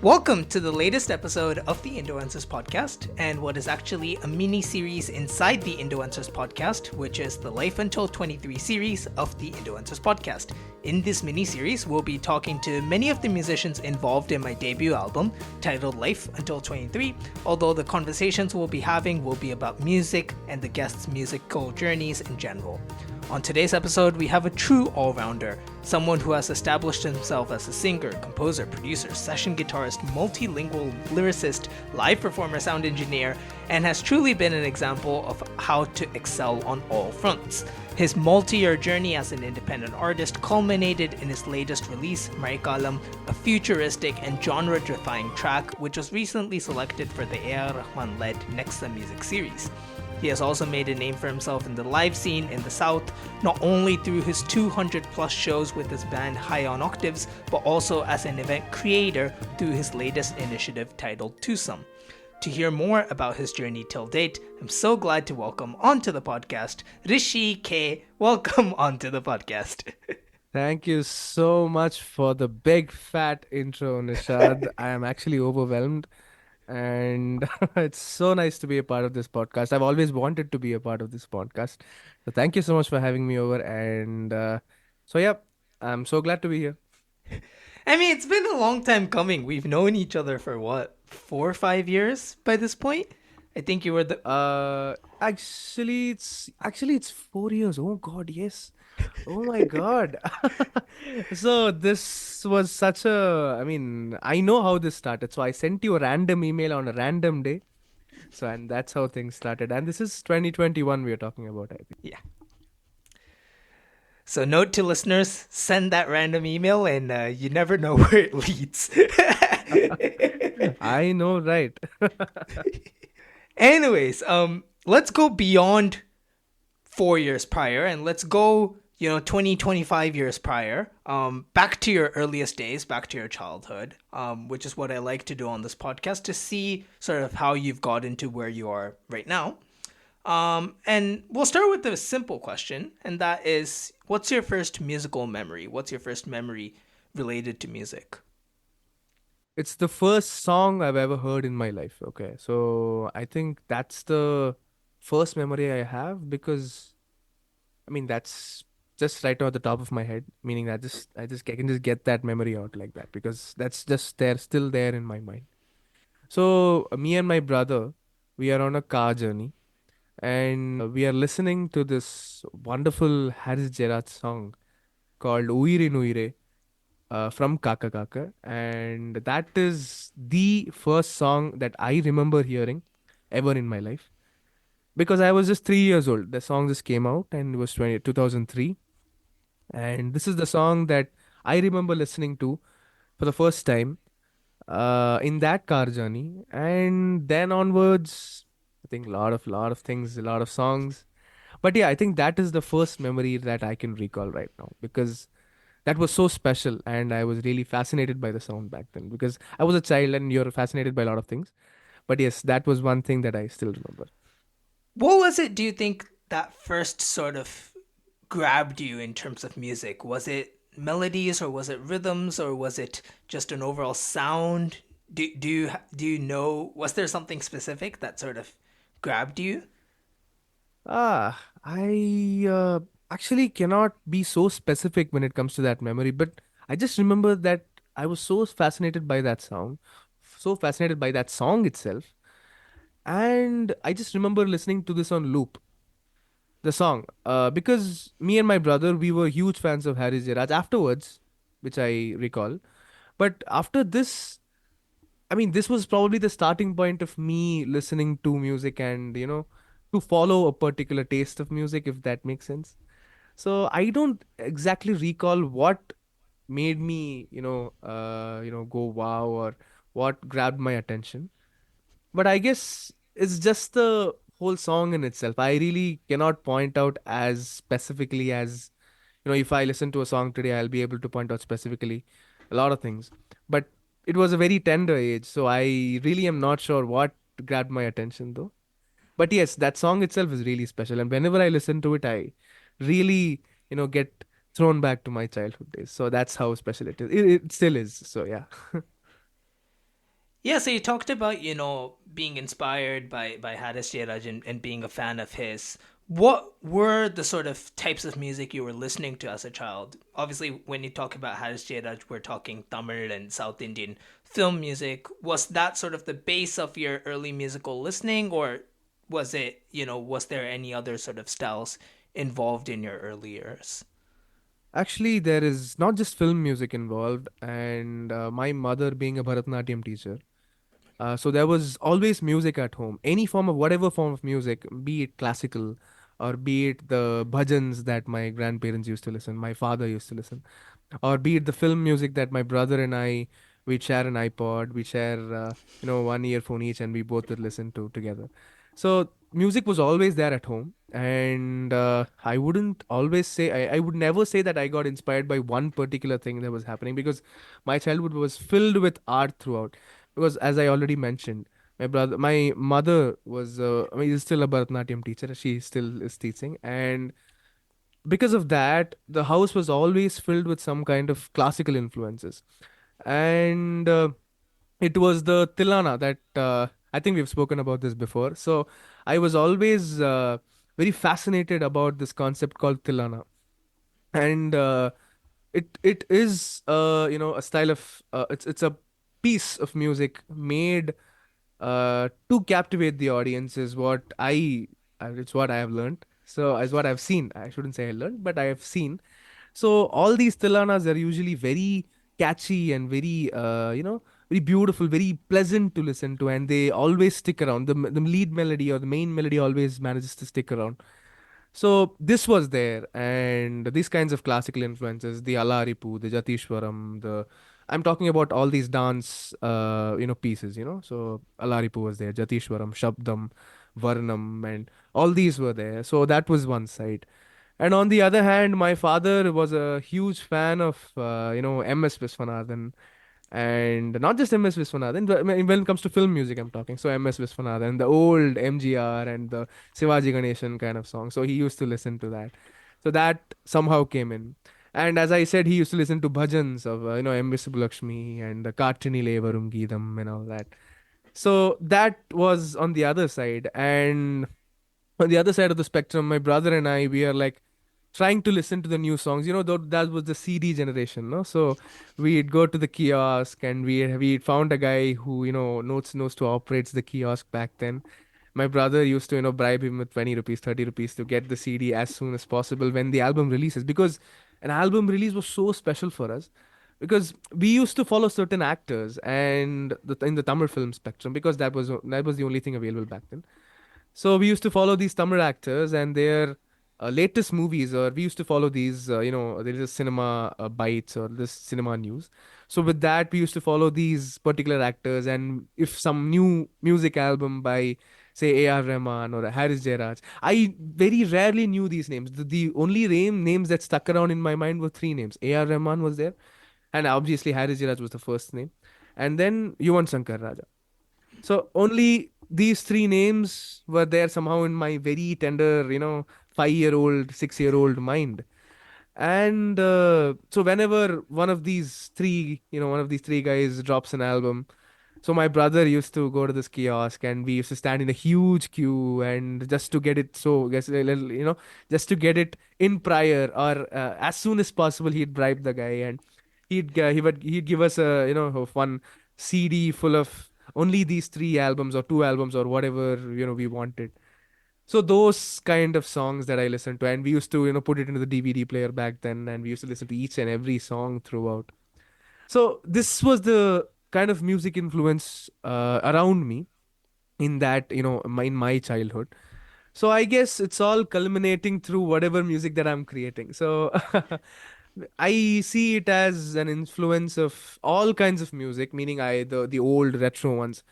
Welcome to the latest episode of the Indoencers Podcast, and what is actually a mini-series inside the Indoencers Podcast, which is the Life Until 23 series of the Indoencers Podcast. In this mini-series, we'll be talking to many of the musicians involved in my debut album, titled Life Until 23, although the conversations we'll be having will be about music and the guests' musical journeys in general. On today's episode, we have a true all-rounder, someone who has established himself as a singer, composer, producer, session guitarist, multilingual lyricist, live performer, sound engineer, and has truly been an example of how to excel on all fronts. His multi-year journey as an independent artist culminated in his latest release, Marikalam, a futuristic and genre-defying track which was recently selected for the AR Rahman-led Nexa Music series. He has also made a name for himself in the live scene in the South, not only through his 200 plus shows with his band High on Octaves, but also as an event creator through his latest initiative titled Twosome. To hear more about his journey till date, I'm so glad to welcome onto the podcast Rishi K. Welcome onto the podcast. Thank you so much for the big fat intro, Nishad. I am actually overwhelmed, and it's so nice to be a part of this podcast. I've always wanted to be a part of this podcast. So thank you so much for having me over. And yeah, I'm so glad to be here. I mean, it's been a long time coming. We've known each other for what, 4 or 5 years by this point? I think you were the. Actually, it's 4 years. Oh God, yes. Oh my God. So this was such a, I mean, I know how this started. So I sent you a random email on a random day. So, and that's how things started. And this is 2021 we are talking about, I think. Yeah. So, note to listeners, send that random email and you never know where it leads. I know, right? Anyways, let's go beyond 4 years prior and let's go, 20, 25 years prior, back to your earliest days, back to your childhood, which is what I like to do on this podcast to see sort of how you've got into where you are right now. And we'll start with the simple question, and that is, what's your first musical memory? What's your first memory related to music? It's the first song I've ever heard in my life. Okay. So I think that's the first memory I have because, I mean, that's just right off the top of my head, meaning that I can just get that memory out like that because that's just there, still there in my mind. So me and my brother, we are on a car journey and we are listening to this wonderful Harris Gerard song called Uire Nuire from Kaka Kaka. And that is the first song that I remember hearing ever in my life because I was just 3 years old. The song just came out and it was 2003. And this is the song that I remember listening to for the first time in that car journey. And then onwards, I think a lot of things, a lot of songs. But yeah, I think that is the first memory that I can recall right now because that was so special and I was really fascinated by the sound back then because I was a child and you're fascinated by a lot of things. But yes, that was one thing that I still remember. What was it, do you think, that first sort of grabbed you in terms of music? Was it melodies or was it rhythms or was it just an overall sound? Do you know, was there something specific that sort of grabbed you? I actually cannot be so specific when it comes to that memory, but I just remember that I was so fascinated by that sound, so fascinated by that song itself. And I just remember listening to this on loop, the song, because me and my brother, we were huge fans of Harry Jairaj afterwards, which I recall. But after this, I mean, this was probably the starting point of me listening to music and, to follow a particular taste of music, if that makes sense. So I don't exactly recall what made me, go wow or what grabbed my attention. But I guess it's just the whole song in itself. I really cannot point out as specifically as, if I listen to a song today, I'll be able to point out specifically a lot of things. But it was a very tender age, so I really am not sure what grabbed my attention though. But yes, that song itself is really special. And whenever I listen to it, I really, get thrown back to my childhood days. So that's how special it is. It still is. So yeah. Yeah, so you talked about, being inspired by Haris Jairaj and being a fan of his. What were the sort of types of music you were listening to as a child? Obviously, when you talk about Haris Jairaj, we're talking Tamil and South Indian film music. Was that sort of the base of your early musical listening, or was there any other sort of styles involved in your early years? Actually, there is not just film music involved, and my mother being a Bharatanatyam teacher. So there was always music at home, any form of whatever form of music, be it classical or be it the bhajans that my grandparents used to listen, my father used to listen, or be it the film music that my brother and I, we'd share an iPod, we share one earphone each, and we both would listen to together. So music was always there at home, and I wouldn't always say I would never say that I got inspired by one particular thing that was happening, because my childhood was filled with art throughout. Because as I already mentioned, my mother was I mean, is still a Bharatanatyam teacher. She still is teaching, and because of that, the house was always filled with some kind of classical influences. And it was the Tilana that I think we've spoken about this before. So I was always very fascinated about this concept called Tilana. And it is a style of it's a piece of music made to captivate the audience, is what it's what I have learned. So is what I've seen. I shouldn't say I learned, but I have seen. So all these tilanas are usually very catchy and very very beautiful, very pleasant to listen to, and they always stick around. The lead melody or the main melody always manages to stick around. So this was there, and these kinds of classical influences, the Alaripu, the Jatishwaram, the I'm talking about all these dance, pieces, So Alaripu was there, Jatishwaram, Shabdam, Varnam, and all these were there. So that was one side. And on the other hand, my father was a huge fan of, MS Viswanathan, and not just MS Viswanathan, but when it comes to film music, I'm talking. So MS Viswanathan, the old MGR and the Shivaji Ganeshan kind of song. So he used to listen to that. So that somehow came in. And as I said, he used to listen to bhajans of, M. Lakshmi and the Kartini Varum Geetham and all that. So that was on the other side. And on the other side of the spectrum, my brother and I, we are like trying to listen to the new songs. Though that was the CD generation, no? So we'd go to the kiosk, and we found a guy who knows to operates the kiosk back then. My brother used to bribe him with 20 rupees, 30 rupees to get the CD as soon as possible when the album releases, because an album release was so special for us. Because we used to follow certain actors and in the Tamil film spectrum, because that was the only thing available back then. So we used to follow these Tamil actors and their latest movies, or we used to follow these, there is a cinema bites or this cinema news. So with that, we used to follow these particular actors, and if some new music album by, say, AR Rahman or Haris Jairaj, I very rarely knew these names. The only names that stuck around in my mind were three names. AR Rahman was there, and obviously Haris Jairaj was the first name, and then Yuvan Shankar Raja. So only these three names were there somehow in my very tender, 5-year-old, 6-year-old mind. And so whenever one of these three guys drops an album, so my brother used to go to this kiosk, and we used to stand in a huge queue, and just to get it, so guess just to get it in prior, or as soon as possible, he'd bribe the guy, and he'd give us one CD full of only these three albums or two albums or whatever we wanted. So those kind of songs that I listened to, and we used to put it into the DVD player back then, and we used to listen to each and every song throughout. So this was the kind of music influence around me in that in my childhood. So I guess it's all culminating through whatever music that I'm creating. So I see it as an influence of all kinds of music, meaning the old retro ones,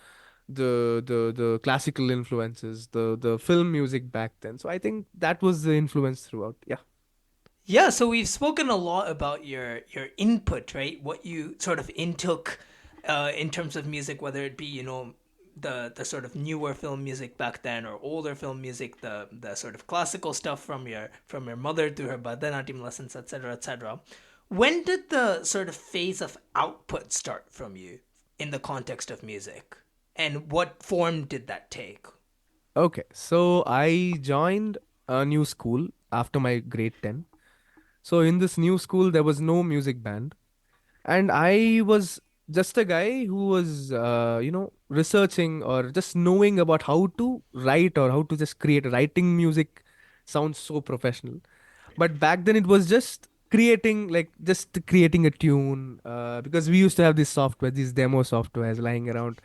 the classical influences, the film music back then. So I think that was the influence throughout. Yeah. Yeah, so we've spoken a lot about your input, right? What you sort of intook in terms of music, whether it be the sort of newer film music back then or older film music, the sort of classical stuff from your mother through her Bharatanatyam lessons, etc., etc. When did the sort of phase of output start from you? in the context of music? And what form did that take? Okay, so I joined a new school after my grade 10. So in this new school, there was no music band. And I was just a guy who was, researching or just knowing about how to write or how to just create. Writing music sounds so professional. But back then it was just creating a tune, because we used to have this software, these demo softwares lying around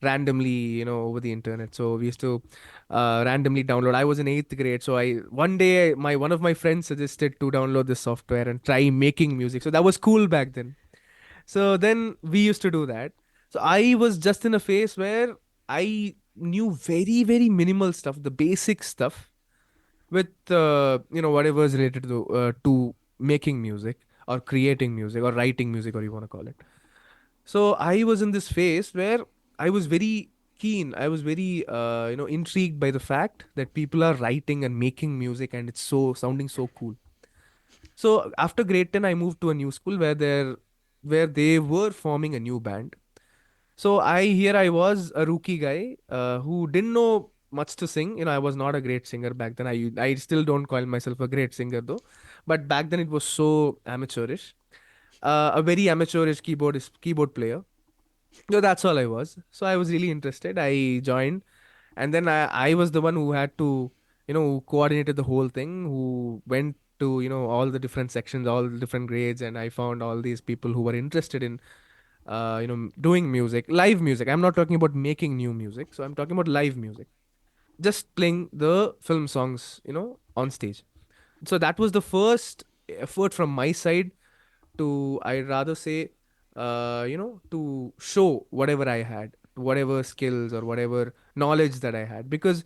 randomly, over the internet. So we used to randomly download. I was in eighth grade, so I one day my one of my friends suggested to download this software and try making music. So that was cool back then. So then we used to do that. So I was just in a phase where I knew very, very minimal stuff, the basic stuff, with whatever is related to making music or creating music or writing music, or you want to call it. So I was in this phase where I was very keen. I was very intrigued by the fact that people are writing and making music, and it's so sounding so cool. So after grade 10, I moved to a new school where they were forming a new band. So I was a rookie guy who didn't know much to sing. I was not a great singer back then. I still don't call myself a great singer though, but back then it was so amateurish. A very amateurish keyboard player. No, that's all I was. So I was really interested. I joined, and then I was the one who had to, who coordinated the whole thing, who went to, all the different sections, all the different grades, and I found all these people who were interested in, doing music, live music. I'm not talking about making new music. So I'm talking about live music, just playing the film songs, on stage. So that was the first effort from my side to, I'd rather say, to show whatever I had, whatever skills or whatever knowledge that I had, because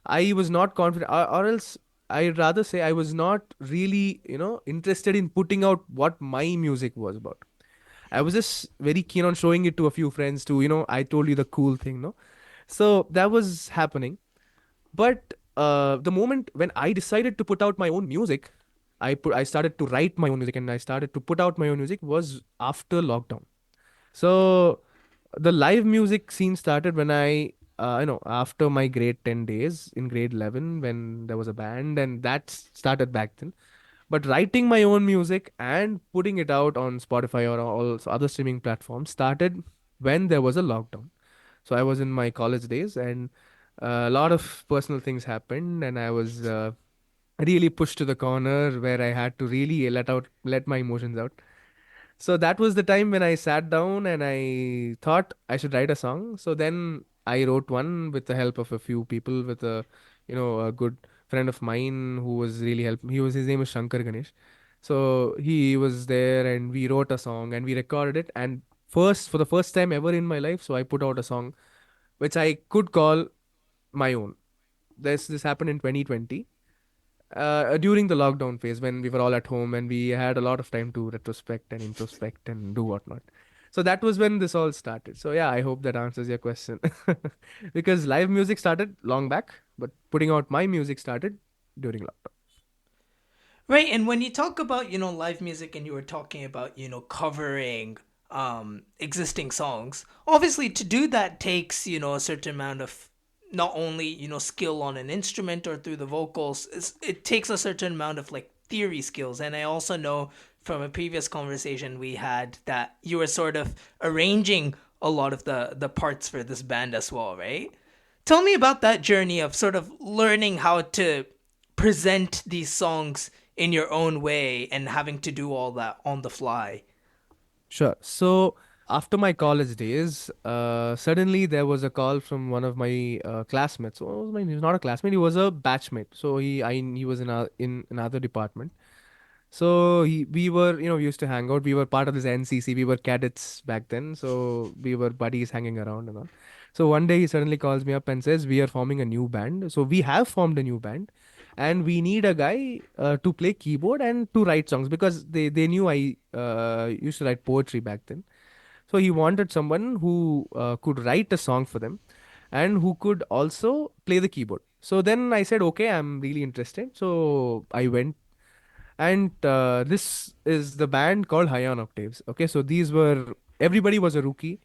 I was not confident, or else I'd rather say I was not really, interested in putting out what my music was about. I was just very keen on showing it to a few friends to, I told you the cool thing, no? So that was happening. But the moment when I decided to put out my own music, I started to write my own music and I started to put out my own music was after lockdown. So the live music scene started when after my grade 10 days in grade 11, when there was a band, and that started back then. But writing my own music and putting it out on Spotify or all other streaming platforms started when there was a lockdown. So I was in my college days, and a lot of personal things happened, and I was really pushed to the corner where I had to really let my emotions out. So that was the time when I sat down and I thought I should write a song. So then I wrote one with the help of a few people, with a good friend of mine who was really helping. His name is Shankar Ganesh. So he was there and we wrote a song and we recorded it. And for the first time ever in my life, so I put out a song which I could call my own. This happened in 2020, during the lockdown phase when we were all at home and we had a lot of time to retrospect and introspect and do whatnot. So that was when this all started. So yeah, I hope that answers your question. Because live music started long back, but putting out my music started during lockdown. Right, and when you talk about, live music and you were talking about, covering existing songs, obviously to do that takes, a certain amount of not only, skill on an instrument or through the vocals, it takes a certain amount of like theory skills. And I also know from a previous conversation we had that you were sort of arranging a lot of the parts for this band as well, right? Tell me about that journey of sort of learning how to present these songs in your own way and having to do all that on the fly. Sure. So after my college days, suddenly there was a call from one of my classmates. What was my name? He was not a classmate. He was a batchmate. So he was in another department. So we were, we used to hang out. We were part of this NCC. We were cadets back then. So we were buddies hanging around and all. So one day he suddenly calls me up and says, "We are forming a new band. So we have formed a new band, and we need a guy to play keyboard and to write songs, because they knew I used to write poetry back then. So he wanted someone who could write a song for them and who could also play the keyboard. So then I said, okay, I'm really interested. So I went, and this is the band called High on Octaves. Okay, so everybody was a rookie,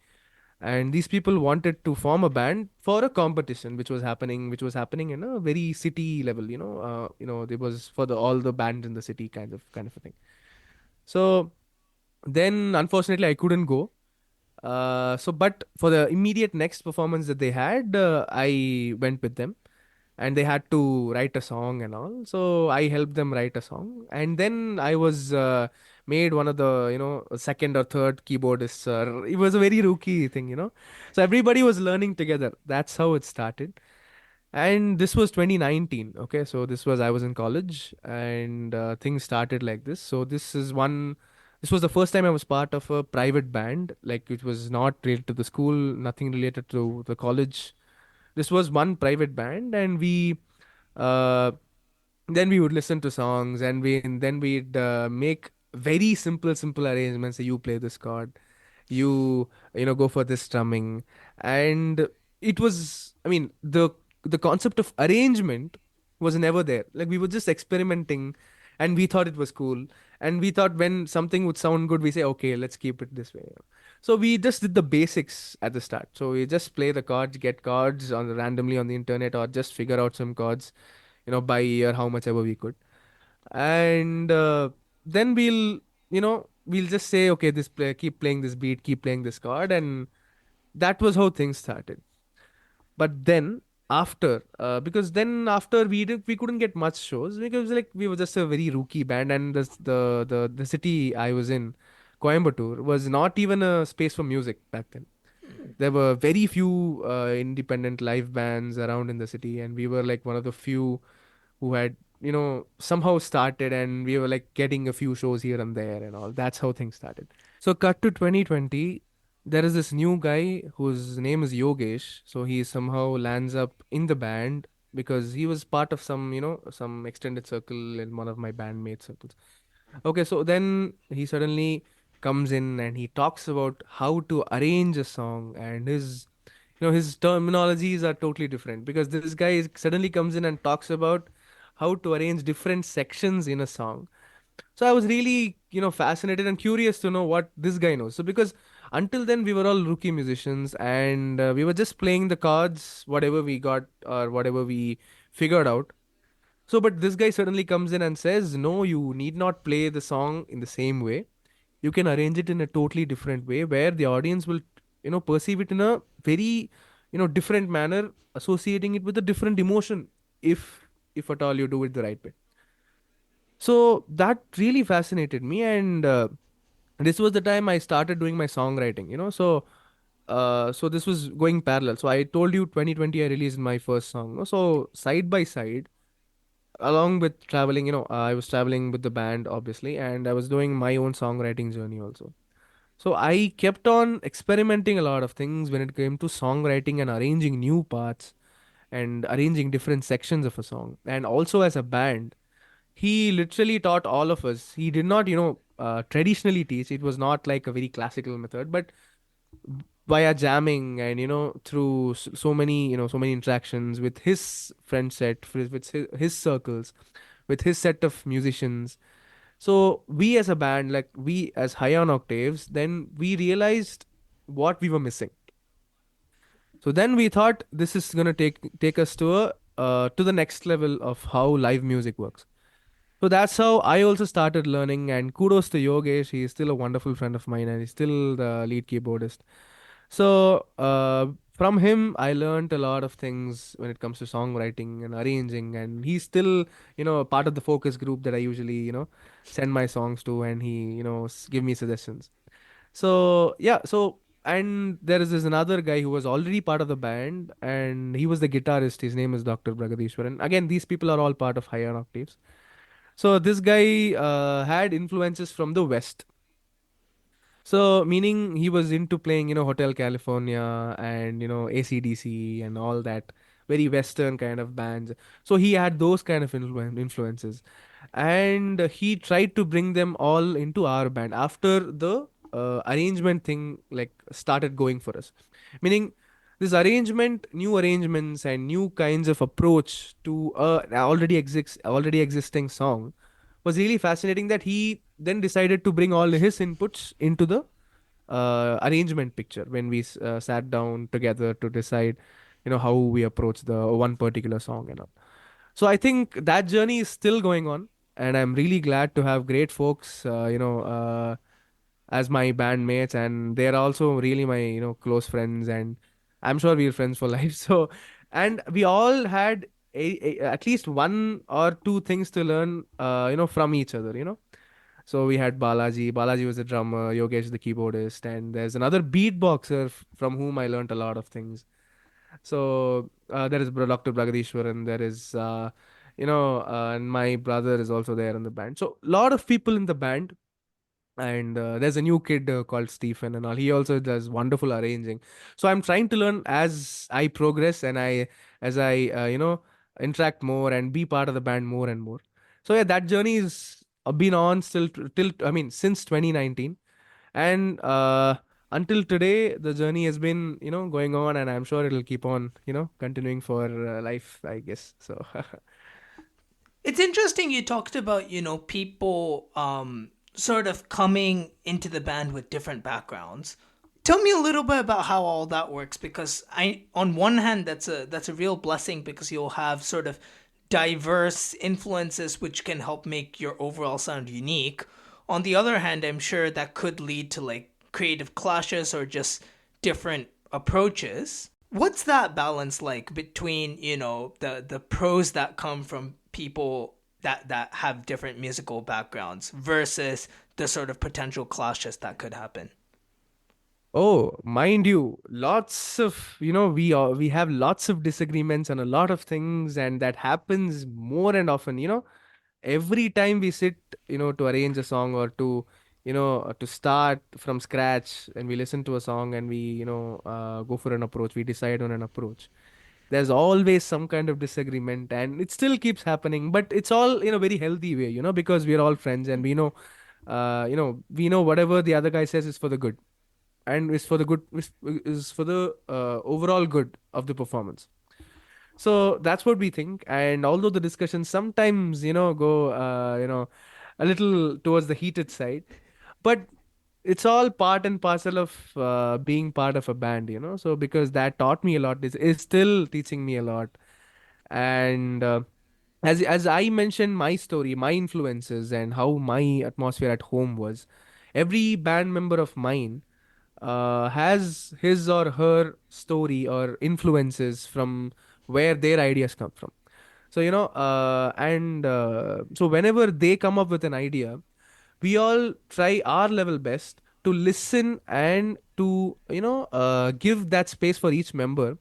and these people wanted to form a band for a competition which was happening in a very city level, there was for the all the bands in the city kind of a thing. So then unfortunately I couldn't go. But for the immediate next performance that they had, I went with them, and they had to write a song and all. So I helped them write a song, and then I was made one of the second or third keyboardists. It was a very rookie thing. So everybody was learning together. That's how it started. And this was 2019. Okay, so this was I was in college, and things started like this. So this was the first time I was part of a private band. Like, it was not related to the school, nothing related to the college. This was one private band, and uh, then we would listen to songs, and then we'd make very simple arrangements. So you play this chord, you go for this strumming, and it was, I mean, the concept of arrangement was never there. Like, we were just experimenting, and we thought it was cool, and we thought when something would sound good, we say, okay, let's keep it this way. So we just did the basics at the start. So we just play the chords, get chords on randomly on the internet, or just figure out some chords, by ear, how much ever we could. And then we'll just say, okay, keep playing this beat, keep playing this chord, and that was how things started. But then because then after we couldn't get much shows, because like we were just a very rookie band, and the city I was in, Coimbatore, was not even a space for music back then. There were very few independent live bands around in the city, and we were like one of the few who had somehow started, and we were like getting a few shows here and there and all. That's how things started. So cut to 2020, there is this new guy whose name is Yogesh. So he somehow lands up in the band because he was part of some extended circle in one of my bandmate circles. Okay, so then he suddenly comes in and he talks about how to arrange a song, and his terminologies are totally different, because this guy suddenly comes in and talks about how to arrange different sections in a song. So I was really, fascinated and curious to know what this guy knows. So because until then we were all rookie musicians, and we were just playing the chords, whatever we got or whatever we figured out. So, but this guy suddenly comes in and says, no, you need not play the song in the same way. You can arrange it in a totally different way where the audience will, perceive it in a very, different manner, associating it with a different emotion, if at all you do it the right way. So that really fascinated me, and this was the time I started doing my songwriting. So this was going parallel. So I told you 2020 I released my first song, no? So side by side, along with traveling, I was traveling with the band obviously, and I was doing my own songwriting journey also. So I kept on experimenting a lot of things when it came to songwriting and arranging new parts and arranging different sections of a song. And also as a band, he literally taught all of us. He did not, traditionally teach. It was not like a very classical method, but via jamming and through so many interactions with his friend set, with his circles, with his set of musicians. So we as a band, like we as High on Octaves, then we realized what we were missing. So then we thought this is gonna take us to the next level of how live music works. So that's how I also started learning. And kudos to Yogesh, he is still a wonderful friend of mine, and he's still the lead keyboardist. So from him, I learned a lot of things when it comes to songwriting and arranging. And he's still, part of the focus group that I usually, send my songs to, and he, give me suggestions. So yeah, so and there is this another guy who was already part of the band, and he was the guitarist. His name is Dr. Bragadishwaran. Again, these people are all part of Higher Octaves. So this guy had influences from the West. So, meaning he was into playing, Hotel California and, AC/DC and all that very Western kind of bands. So he had those kind of influences. And he tried to bring them all into our band after the arrangement thing like started going for us. Meaning this new arrangements and new kinds of approach to a already existing song was really fascinating, that he then decided to bring all his inputs into the arrangement picture when we sat down together to decide, how we approach the one particular song and all. So I think that journey is still going on, and I'm really glad to have great folks, as my bandmates, and they're also really my, close friends, and I'm sure we're friends for life. So, and we all had at least one or two things to learn, from each other, So we had Balaji. Balaji was the drummer, Yogesh the keyboardist, and there's another beatboxer from whom I learned a lot of things. So there is Dr. Bragadishwar, and there is, and my brother is also there in the band. So a lot of people in the band, and there's a new kid called Stephen and all. He also does wonderful arranging. So I'm trying to learn as I progress, and as I interact more and be part of the band more and more. So yeah, that journey is been on still till, I mean, since 2019, and until today the journey has been, going on, and I'm sure it'll keep on, continuing for life, I guess. So It's interesting you talked about, people sort of coming into the band with different backgrounds. Tell me a little bit about how all that works, because on one hand that's a real blessing, because you'll have sort of diverse influences which can help make your overall sound unique. On the other hand, I'm sure that could lead to like creative clashes or just different approaches. What's that balance like between, the pros that come from people that have different musical backgrounds versus the sort of potential clashes that could happen? oh, mind you, lots of, we have lots of disagreements on a lot of things, and that happens more and often, every time we sit, to arrange a song, or to, to start from scratch, and we listen to a song, and we, go for an approach, we decide on an approach. There's always some kind of disagreement, and it still keeps happening, but it's all in a very healthy way, because we're all friends, and we know whatever the other guy says is for the good, and is for the overall good of the performance. So that's what we think. And although the discussions sometimes, go, a little towards the heated side, but it's all part and parcel of being part of a band, So because that taught me a lot, is still teaching me a lot. And as I mentioned my story, my influences, and how my atmosphere at home was, every band member of mine has his or her story or influences from where their ideas come from. So, and so whenever they come up with an idea, we all try our level best to listen, and to, give that space for each member,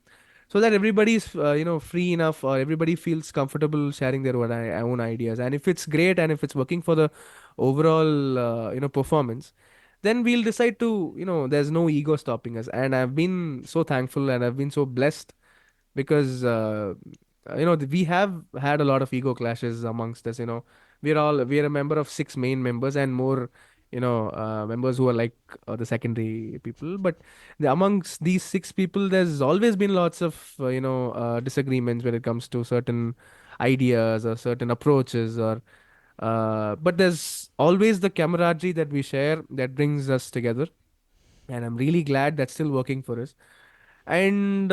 so that everybody is, free enough, or everybody feels comfortable sharing their own ideas. And if it's great, and if it's working for the overall, performance, then we'll decide to, there's no ego stopping us. And I've been so thankful, and I've been so blessed, because we have had a lot of ego clashes amongst us. We're a member of six main members, and more, members who are like the secondary people. But amongst these six people, there's always been lots of disagreements when it comes to certain ideas or certain approaches, or but there's always the camaraderie that we share that brings us together, and I'm really glad that's still working for us. And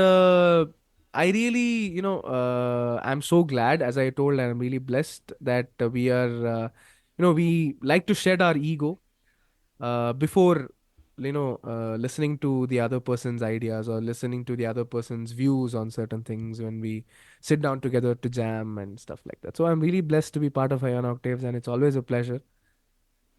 I really, I'm so glad, as I told, and I'm really blessed that we are, we like to shed our ego before, listening to the other person's ideas, or listening to the other person's views on certain things, when we sit down together to jam and stuff like that. So I'm really blessed to be part of Ion Octaves, and it's always a pleasure.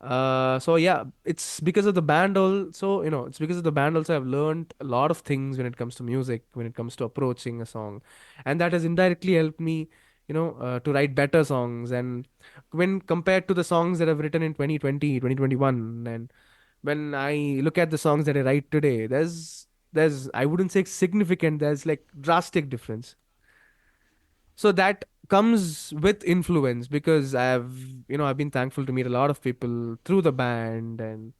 So yeah, it's because of the band also, it's because of the band also I've learned a lot of things when it comes to music, when it comes to approaching a song. And that has indirectly helped me, to write better songs. And when compared to the songs that I've written in 2020, 2021, and when I look at the songs that I write today, there's I wouldn't say significant, there's like drastic difference. So that comes with influence, because I've been thankful to meet a lot of people through the band, and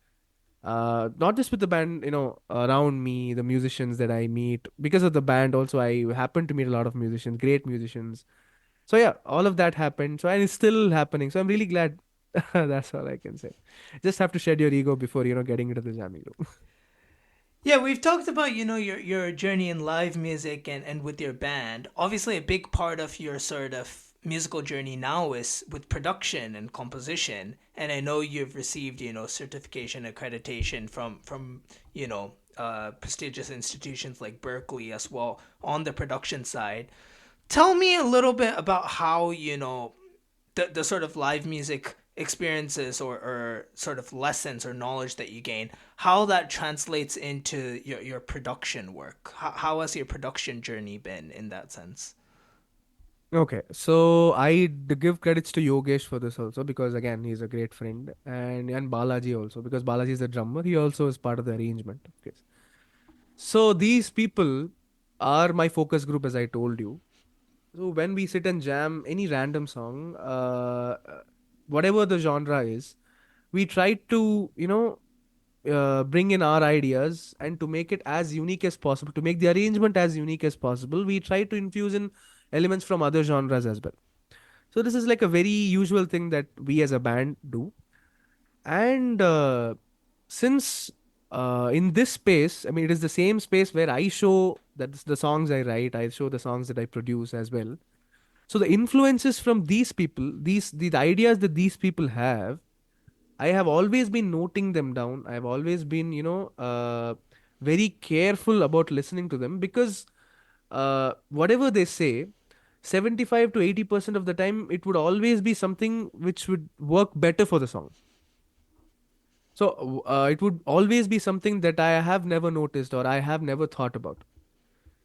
not just with the band, around me, the musicians that I meet because of the band. Also, I happen to meet a lot of musicians, great musicians. So yeah, all of that happened. So, and it's still happening. So I'm really glad. That's all I can say. Just have to shed your ego before, getting into the jamming room. Yeah, we've talked about, your journey in live music and with your band. Obviously, a big part of your sort of musical journey now is with production and composition. And I know you've received, certification accreditation from prestigious institutions like Berkeley as well on the production side. Tell me a little bit about how, the sort of live music experiences or sort of lessons or knowledge that you gain, how that translates into your production work. How has your production journey been in that sense? Okay, so give credits to Yogesh for this also because again he's a great friend, and Balaji also because Balaji is the drummer. He also is part of the arrangement. Okay, so these people are my focus group as I told you. So when we sit and jam any random song, whatever the genre is, we try to bring in our ideas and to make it as unique as possible, to make the arrangement as unique as possible. We try to infuse in elements from other genres as well. So this is like a very usual thing that we as a band do. And since in this space, I mean, it is the same space where I show that the songs I write, I show the songs that I produce as well. So the influences from these people, the ideas that these people have, I have always been noting them down. I have always been, very careful about listening to them because whatever they say, 75 to 80% of the time, it would always be something which would work better for the song. So it would always be something that I have never noticed or I have never thought about.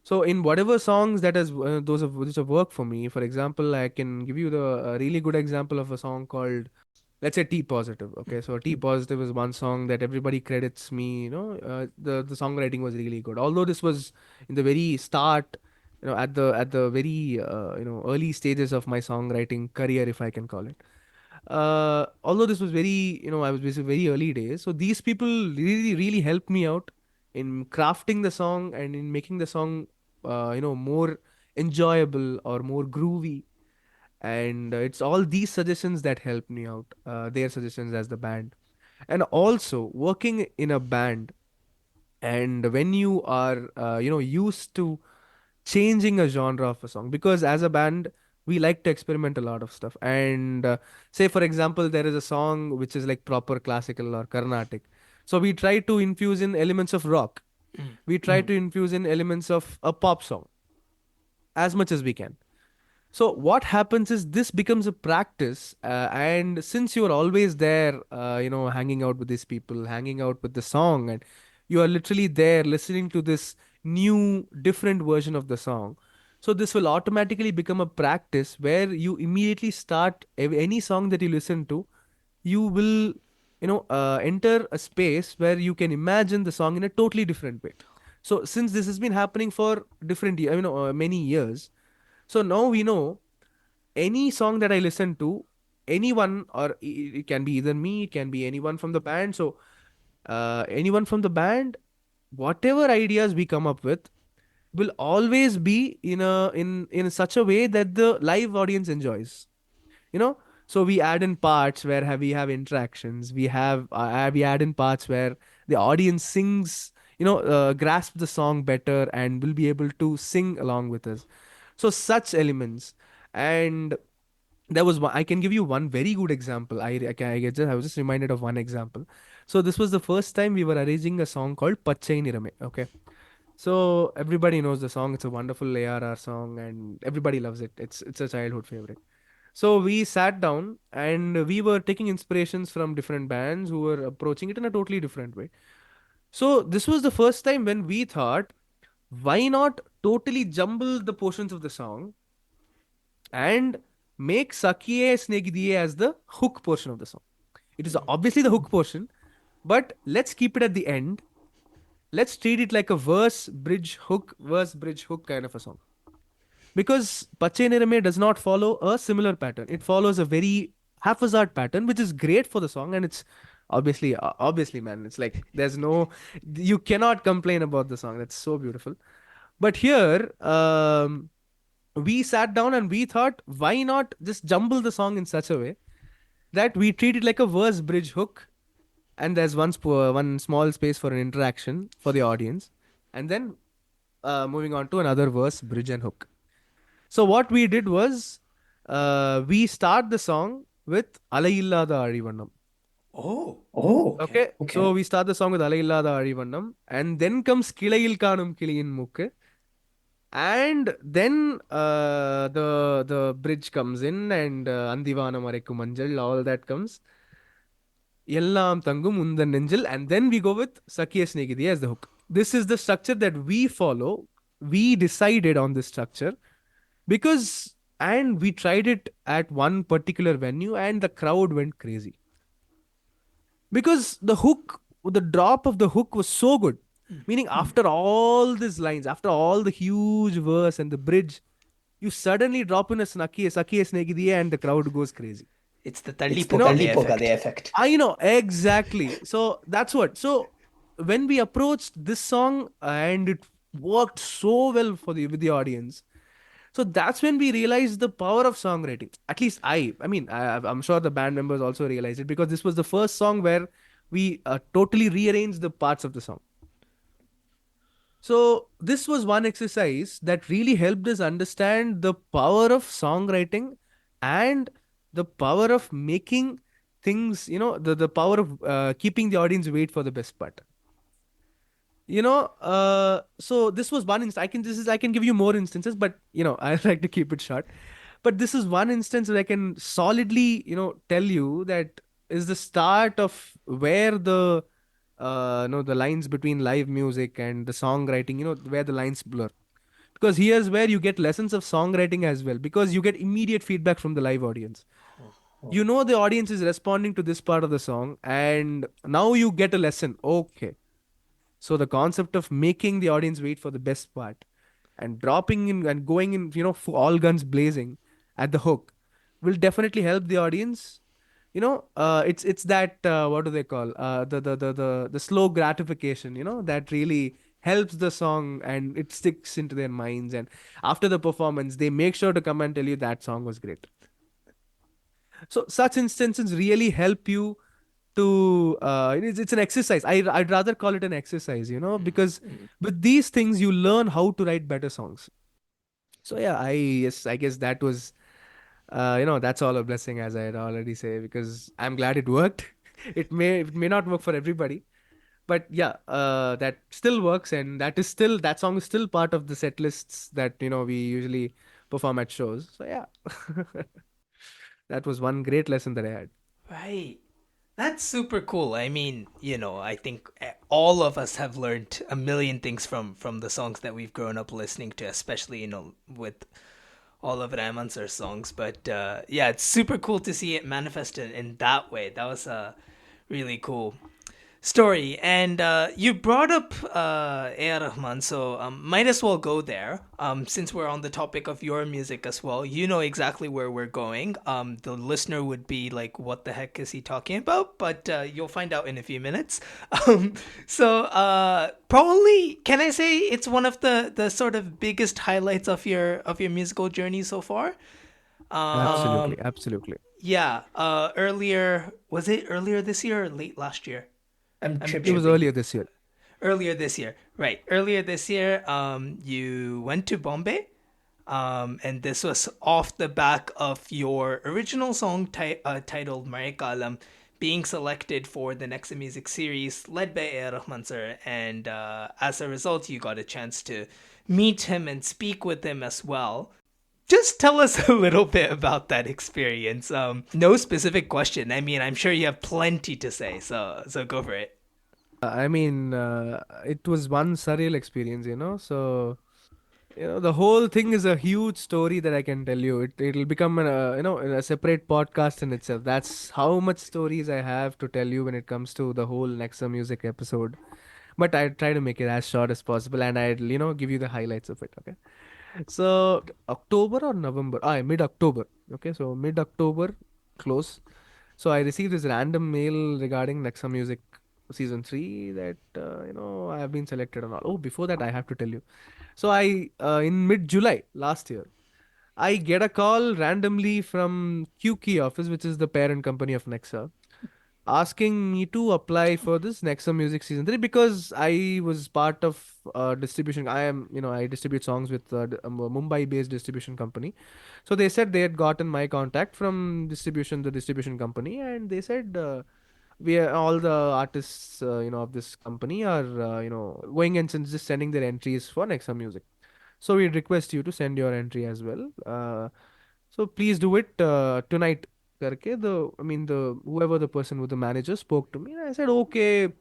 So in whatever songs that has those of which have worked for me, for example, I can give you the a really good example of a song called, let's say, T Positive. Okay, so T Positive is one song that everybody credits me. The songwriting was really good. Although this was in the very start, at the very early stages of my songwriting career, if I can call it. Although this was very, I was basically very early days. So these people really, really helped me out in crafting the song and in making the song, more enjoyable or more groovy. And it's all these suggestions that helped me out, their suggestions as the band. And also working in a band, and when you are, used to changing a genre of a song, because as a band we like to experiment a lot of stuff. And say for example there is a song which is like proper classical or Carnatic, so we try to infuse in elements of rock, Mm. we try to infuse in elements of a pop song as much as we can. So what happens is this becomes a practice, and since you are always there, hanging out with these people, hanging out with the song, and you are literally there listening to this new, different version of the song. So this will automatically become a practice where you immediately start any song that you listen to, you will, enter a space where you can imagine the song in a totally different way. So since this has been happening for many years, so now we know any song that I listen to, anyone, or it can be either me, it can be anyone from the band. So, anyone from the band, whatever ideas we come up with will always be in such a way that the live audience enjoys. You know, so we add in parts where we have interactions. We add in parts where the audience sings. Grasp the song better and will be able to sing along with us. So such elements. And there was one, I can give you one very good example. I was just reminded of one example. So this was the first time we were arranging a song called Pachai Nirame. Okay. So everybody knows the song. It's a wonderful ARR song and everybody loves it. It's a childhood favorite. So we sat down and we were taking inspirations from different bands who were approaching it in a totally different way. So this was the first time when we thought, why not totally jumble the portions of the song and make Sakiye Snegidiye as the hook portion of the song. It is obviously the hook portion, but let's keep it at the end. Let's treat it like a verse, bridge, hook kind of a song. Because Pache Nirame does not follow a similar pattern. It follows a very haphazard pattern, which is great for the song. And it's obviously, man, it's like you cannot complain about the song. That's so beautiful. But here, we sat down and we thought, why not just jumble the song in such a way that we treat it like a verse, bridge, hook, and there's one small space for an interaction for the audience, and then moving on to another verse, bridge and hook. So what we did was we start the song with Alayillada Arivannam. Oh, okay. Okay, so we start the song with Alayillada Arivannam, and then comes Kilayil Kanum Kiliyin Mukku, and then the bridge comes in, and Andivana Marekku Manjal, all that comes. Ellam Tangum Undan Nenjil, and then we go with Sakya Snegidhi as the hook. This is the structure that we follow. We decided on this structure because, and we tried it at one particular venue, and the crowd went crazy because the drop of the hook was so good. Meaning, after all these lines, after all the huge verse and the bridge, you suddenly drop in a Sakya Snegidhi, and the crowd goes crazy. It's the It's Talli the Pokade Talipogade effect. effect. I know exactly. So that's what. So when we approached this song and it worked so well for the with the audience, so that's when we realized the power of songwriting. At least I mean, I'm sure the band members also realized it because this was the first song where we totally rearranged the parts of the song. So this was one exercise that really helped us understand the power of songwriting and the power of making things, the power of keeping the audience wait for the best part. So this was one instance. I can give you more instances, but I like to keep it short. But this is one instance that I can solidly, tell you that is the start of where the lines between live music and the songwriting, where the lines blur. Because here's where you get lessons of songwriting as well, because you get immediate feedback from the live audience. The audience is responding to this part of the song, and now you get a lesson. Okay. So the concept of making the audience wait for the best part and dropping in and going in, all guns blazing at the hook will definitely help the audience. It's that what do they call the slow gratification. That really helps the song and it sticks into their minds. And after the performance, they make sure to come and tell you that song was great. So such instances really help you to it's an exercise. I'd rather call it an exercise, because with these things you learn how to write better songs. So yeah, I guess that was that's all a blessing, as I had already say, because I'm glad it worked. It may not work for everybody, but yeah, that still works, and that song is still part of the set lists that we usually perform at shows. So yeah, that was one great lesson that I had. Right. That's super cool. I mean, I think all of us have learned a million things from the songs that we've grown up listening to, especially, with all of Rahman's songs. But yeah, it's super cool to see it manifested in that way. That was really cool. Story. And you brought up AR Rahman, so might as well go there. Since we're on the topic of your music as well, you know exactly where we're going. The listener would be like, what the heck is he talking about? But you'll find out in a few minutes. So probably, can I say it's one of the sort of biggest highlights of your musical journey so far? Absolutely. Yeah. Was it earlier this year or late last year? It was earlier this year. Earlier this year, right? Earlier this year, you went to Bombay, and this was off the back of your original song titled Marikalam being selected for the Nexa Music series led by AR Rahman sir, and as a result, you got a chance to meet him and speak with him as well. Just tell us a little bit about that experience. No specific question. I mean, I'm sure you have plenty to say, so go for it. I mean, it was one surreal experience, So, the whole thing is a huge story that I can tell you. It'll become a separate podcast in itself. That's how much stories I have to tell you when it comes to the whole Nexa Music episode. But I try to make it as short as possible, and I'll give you the highlights of it. Okay. So October or November? Mid-October. Okay, so mid-October, close. So I received this random mail regarding Nexa Music season 3 that I have been selected and all. Oh, before that I have to tell you. So I in mid-July last year, I get a call randomly from QK office, which is the parent company of Nexa. asking me to apply for this Nexum Music Season 3 because I was part of distribution. I distribute songs with a Mumbai-based distribution company. So they said they had gotten my contact from the distribution company, and they said we are, all the artists, of this company are, going and just sending their entries for Nexum Music. So we request you to send your entry as well. So please do it tonight. करके the I mean the whoever the person with the manager spoke to me, and I said okay.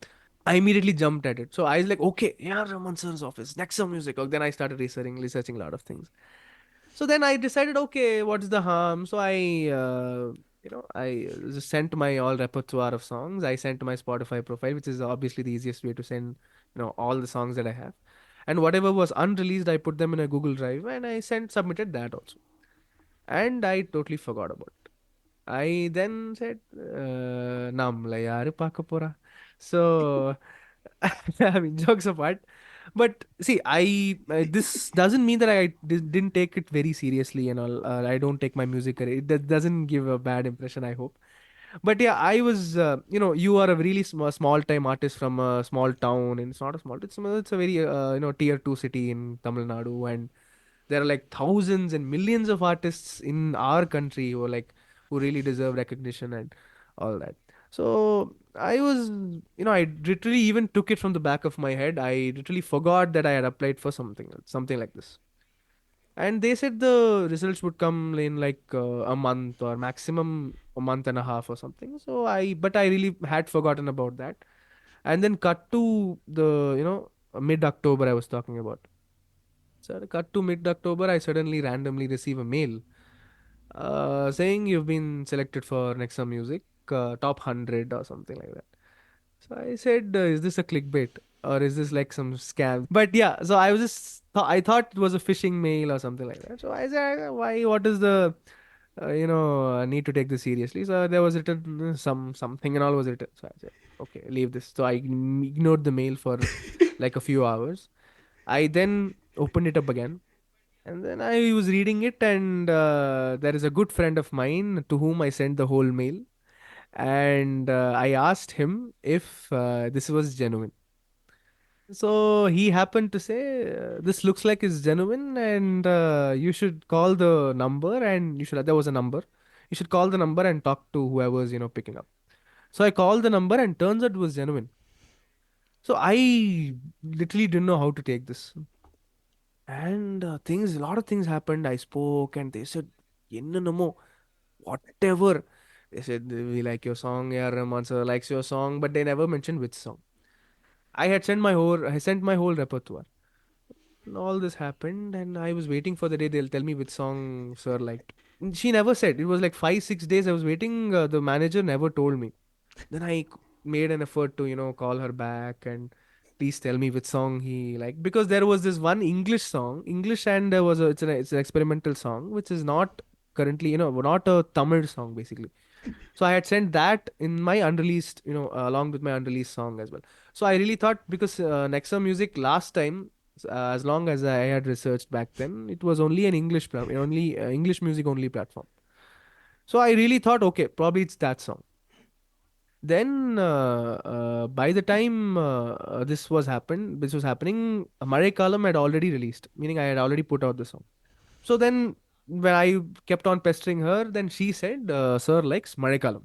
I immediately jumped at it. So I was like, okay, yeah, Raman sir's office, next some music. Oh, then I started researching a lot of things. So then I decided, okay, what's the harm? So I just sent my all repertoire of songs. I sent my Spotify profile, which is obviously the easiest way to send, all the songs that I have. And whatever was unreleased, I put them in a Google Drive and I submitted that also. And I totally forgot about it. I then said, Namla yaru pakapora. So, I mean, jokes apart. But see, this doesn't mean that didn't take it very seriously and all. I don't take my music. That doesn't give a bad impression, I hope. But yeah, I was, you are a really small time artist from a small town, and it's not a small, it's a very, tier two city in Tamil Nadu, and there are like thousands and millions of artists in our country who really deserve recognition and all that. So I was, I literally even took it from the back of my head. I literally forgot that I had applied for something like this. And they said the results would come in like a month or maximum a month and a half or something. But I really had forgotten about that. And then cut to the, mid October I was talking about. So cut to mid October, I suddenly randomly receive a mail saying you've been selected for Nexa Music top 100 or something like that. So I said, is this a clickbait or is this like some scam? But yeah, so I was I thought it was a phishing mail or something like that. So I said, why? What is the need to take this seriously? So there was written something and all was written. So I said, okay, leave this. So I ignored the mail for like a few hours. I then opened it up again. And then I was reading it, and there is a good friend of mine to whom I sent the whole mail. And I asked him if this was genuine. So he happened to say, "This looks like it's genuine, and you should call the number. And there was a number. You should call the number and talk to whoever's picking up." So I called the number, and turns out it was genuine. So I literally didn't know how to take this. And a lot of things happened. I spoke, and they said, "Yennanumo, whatever." They said, "We like your song, yeah, Rahman sir likes your song," but they never mentioned which song. I sent my whole repertoire. And all this happened, and I was waiting for the day they'll tell me which song sir liked. And she never said. It was like 5, 6 days I was waiting. The manager never told me. Then made an effort to call her back and please tell me which song he liked, because there was this one English song, English, and there was it's an experimental song which is not currently, not a Tamil song basically. So I had sent that in my unreleased, along with my unreleased song as well. So I really thought, because Nexa Music last time, as long as I had researched back then, it was only an only English music only platform. So I really thought, okay, probably it's that song. Then by the time this was happening, Mare Kalam had already released, meaning I had already put out the song. So then when I kept on pestering her, then she said, "Sir likes Mare Kalam,"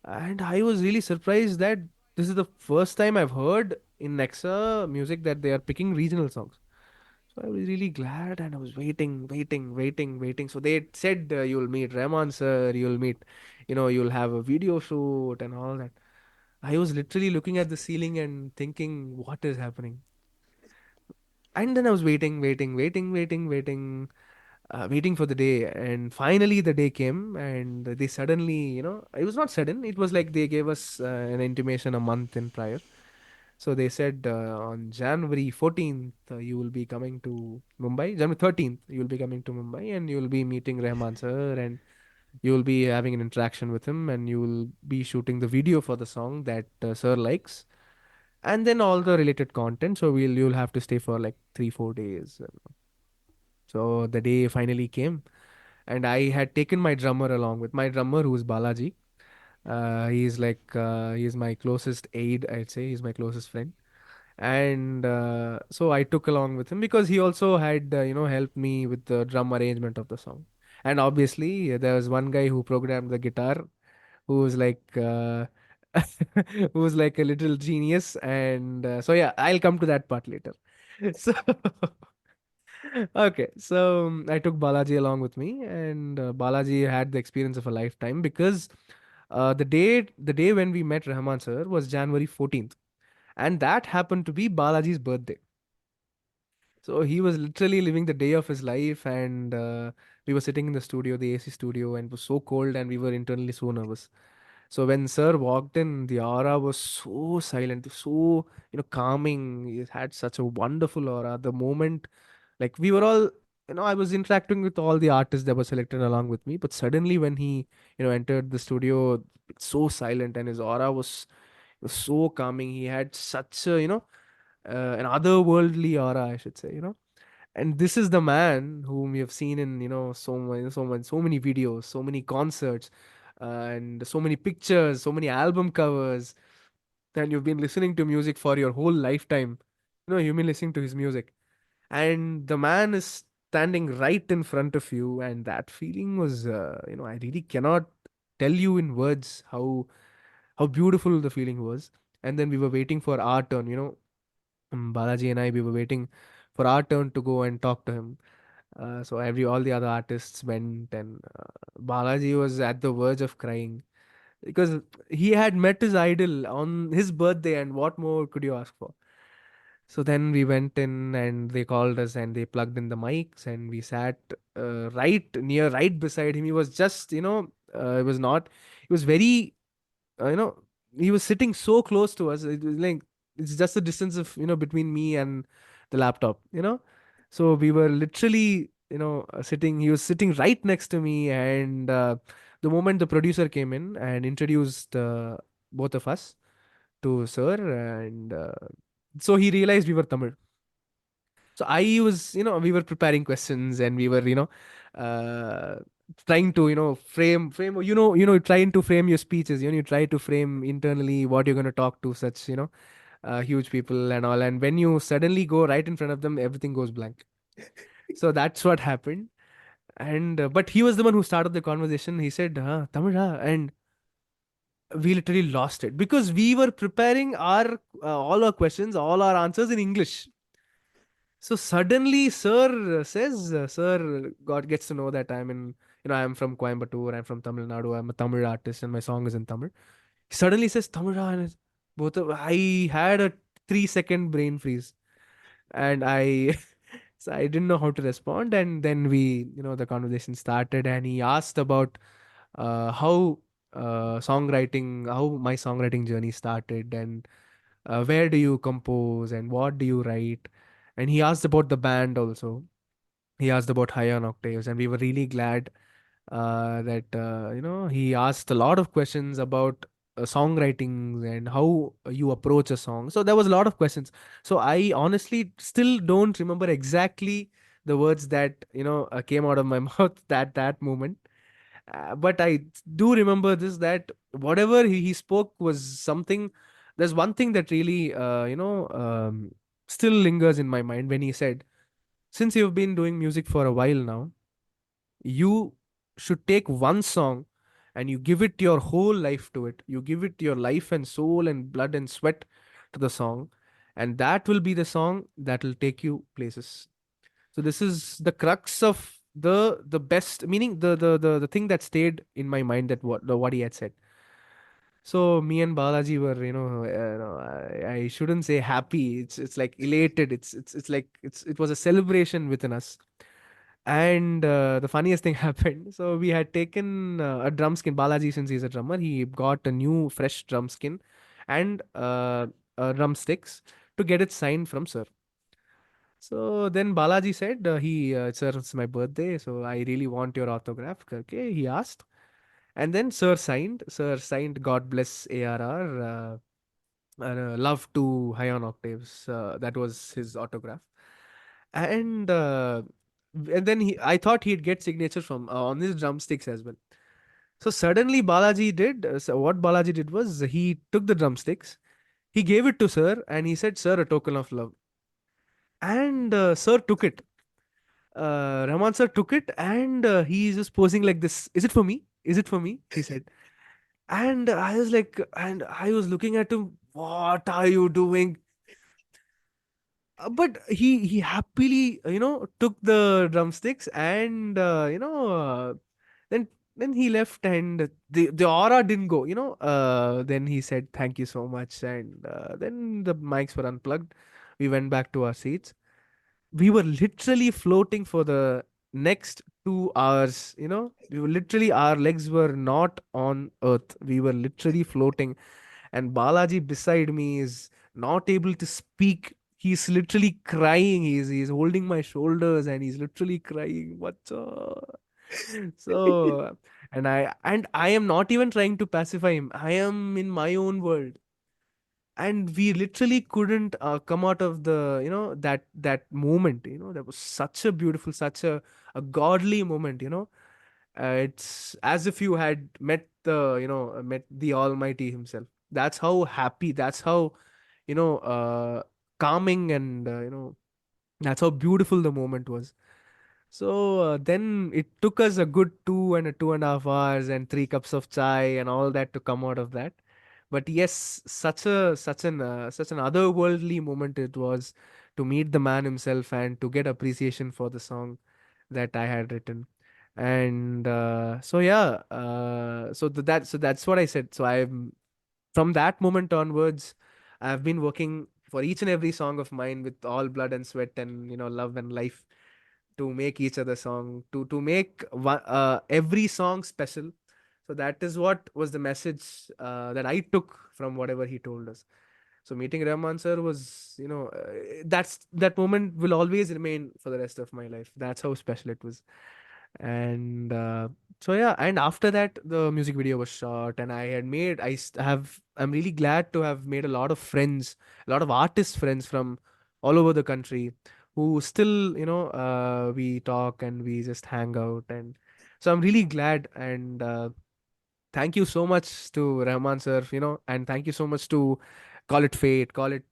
and I was really surprised that this is the first time I've heard in Nexa music that they are picking regional songs. So I was really glad, and I was waiting, waiting, waiting, waiting. So they said, you'll meet Rahman sir, you'll meet, you'll have a video shoot and all that. I was literally looking at the ceiling and thinking, what is happening? And then I was waiting, waiting, waiting, waiting, waiting, waiting for the day. And finally, the day came, and they suddenly, it was not sudden. It was like they gave us an intimation a month in prior. So they said on January 14th, you will be coming to Mumbai. January 13th, you will be coming to Mumbai, and you will be meeting Rahman sir, and you will be having an interaction with him, and you will be shooting the video for the song that sir likes, and then all the related content. So you'll have to stay for like 3, 4 days. So the day finally came, and I had taken my drummer along with my drummer, who's Balaji. He's my closest aide, I'd say. He's my closest friend. And so I took along with him because he also had helped me with the drum arrangement of the song. And obviously there was one guy who programmed the guitar who was who was like a little genius. And so yeah, I'll come to that part later. So okay, so I took Balaji along with me, and Balaji had the experience of a lifetime because the day when we met Rahman sir was January 14th, and that happened to be Balaji's birthday. So he was literally living the day of his life, and we were sitting in the studio, the AC studio, and it was so cold, and we were internally so nervous. So when Sir walked in, the aura was so silent, so calming. He had such a wonderful aura. The moment, like we were all, I was interacting with all the artists that were selected along with me, but suddenly when he, entered the studio, it's so silent, and his aura was so calming. He had such a, an otherworldly aura, I should say. And this is the man whom we have seen in so many videos, so many concerts, and so many pictures, so many album covers. And you've been listening to music for your whole lifetime. You've been listening to his music, and the man is standing right in front of you, and that feeling was, I really cannot tell you in words how beautiful the feeling was. And then we were waiting for our turn. Balaji and I, we were waiting for our turn to go and talk to him. So all the other artists went, and Balaji was at the verge of crying because he had met his idol on his birthday, and what more could you ask for? So then we went in, and they called us, and they plugged in the mics, and we sat right beside him. He was just, it was not, it was very, uh, you know, he was sitting so close to us. It was like it's just the distance of between me and the laptop. So we were literally sitting. He was sitting right next to me, and the moment the producer came in and introduced both of us to Sir, and so he realized we were Tamil. So I was, we were preparing questions, and we were, uh, trying to, frame, trying to frame your speeches. You try to frame internally what you're going to talk to such, huge people and all. And when you suddenly go right in front of them, everything goes blank. So that's what happened. And but he was the one who started the conversation. He said, Tamil, and we literally lost it because we were preparing our all our questions, all our answers in English. So suddenly, Sir God gets to know that I'm from Coimbatore, I'm from Tamil Nadu, I'm a Tamil artist, and my song is in Tamil. He suddenly says Tamil, and I had a 3-second brain freeze, and so I didn't know how to respond. And then the conversation started, and he asked about how my songwriting journey started, and where do you compose, and what do you write. And he asked about the band also. He asked about high on octaves, and we were really glad that he asked a lot of questions about songwriting and how you approach a song. So there was a lot of questions. So I honestly still don't remember exactly the words that came out of my mouth that moment. But I do remember this, that whatever he spoke was something. There's one thing that really still lingers in my mind when he said, since you've been doing music for a while now, you should take one song and you give it your whole life to it. You give it your life and soul and blood and sweat to the song, and that will be the song that will take you places. So this is the crux of the best, meaning the thing that stayed in my mind, that what he had said. So me and Balaji were, I shouldn't say happy. It's like elated. It's like it was a celebration within us. And the funniest thing happened. So we had taken a drum skin. Balaji, since he's a drummer, he got a new fresh drum skin and drumsticks to get it signed from Sir. So then Balaji said, Sir, it's my birthday, so I really want your autograph. Okay, he asked. And then Sir signed, God bless ARR, love to high on octaves. That was his autograph. And then I thought he'd get signature from on his drumsticks as well. So suddenly Balaji did, so what Balaji did was he took the drumsticks, he gave it to sir, and he said, "Sir, a token of love." And sir took it. Rahman sir took it, and he's just posing like this. Is it for me? Is it for me? He said. And I was like, and I was looking at him. What are you doing? But he happily took the drumsticks, and then he left, and the aura didn't go. Then he said thank you so much, and then the mics were unplugged. We went back to our seats. We were literally floating for the next 2 hours. We were literally, our legs were not on earth, we were literally floating. And Balaji beside me is not able to speak. He's literally crying. He's holding my shoulders, and he's literally crying. What's up? So, and I am not even trying to pacify him. I am in my own world, and we literally couldn't come out of the that moment. That was such a beautiful, such a godly moment. It's as if you had met the Almighty himself. That's how happy, that's how calming, and that's how beautiful the moment was. So then it took us a good 2.5 hours and 3 cups of chai and all that to come out of that. But yes, such an otherworldly moment it was, to meet the man himself and to get appreciation for the song that I had written. And so yeah, so that's what I said. So I'm from that moment onwards, I've been working for each and every song of mine with all blood and sweat and love and life, to make each other song, to make every song special. So that is what was the message that I took from whatever he told us. So meeting Rahman sir was, that moment will always remain for the rest of my life. That's how special it was. And so yeah, and after that the music video was shot, and I had made I st- have I'm really glad to have made a lot of friends, a lot of artist friends from all over the country, who still we talk and we just hang out. And so I'm really glad. And thank you so much to Rahman sir, and thank you so much to, call it fate, call it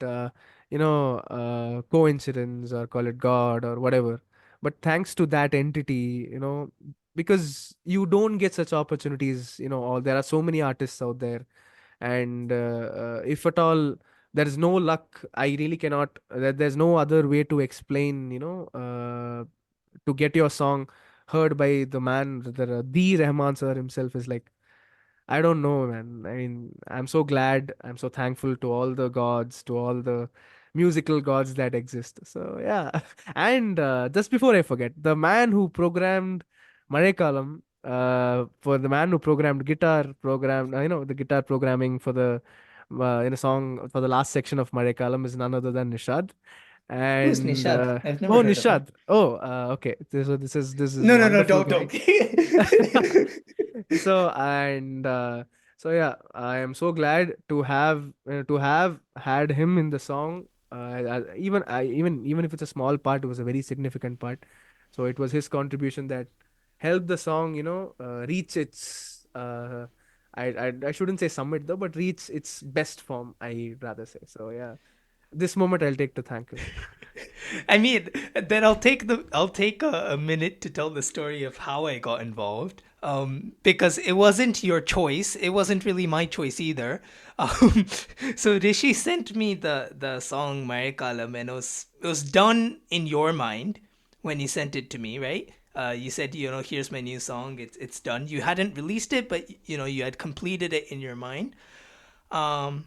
coincidence, or call it God, or whatever. But thanks to that entity, because you don't get such opportunities. All there are so many artists out there, and if at all there is no luck, I really cannot. There's no other way to explain. To get your song heard by the man, the Rahman sir himself, is like, I don't know, man. I mean, I'm so glad. I'm so thankful to all the gods, to all the musical gods that exist. So, yeah. And just before I forget, the man who programmed Marekalam, for the man who programmed guitar program, the guitar programming for the in a song for the last section of Marekalam is none other than Nishad. Who's And Nishad? I've never oh, heard of him. Nishad. Oh, okay. This is No, no, no, wonderful don't. guy. So and so yeah, I am so glad to have had him in the song. Even if it's a small part, it was a very significant part. So it was his contribution that helped the song, reach its I shouldn't say summit though, but reach its best form, I rather say. So yeah, this moment I'll take to thank him. I mean, then I'll take a minute to tell the story of how I got involved. Because it wasn't your choice. It wasn't really my choice either. Um, so Rishi sent me the song Marikalam, and it was done in your mind when you sent it to me, right? You said, here's my new song. It's done. You hadn't released it, but you had completed it in your mind. Um,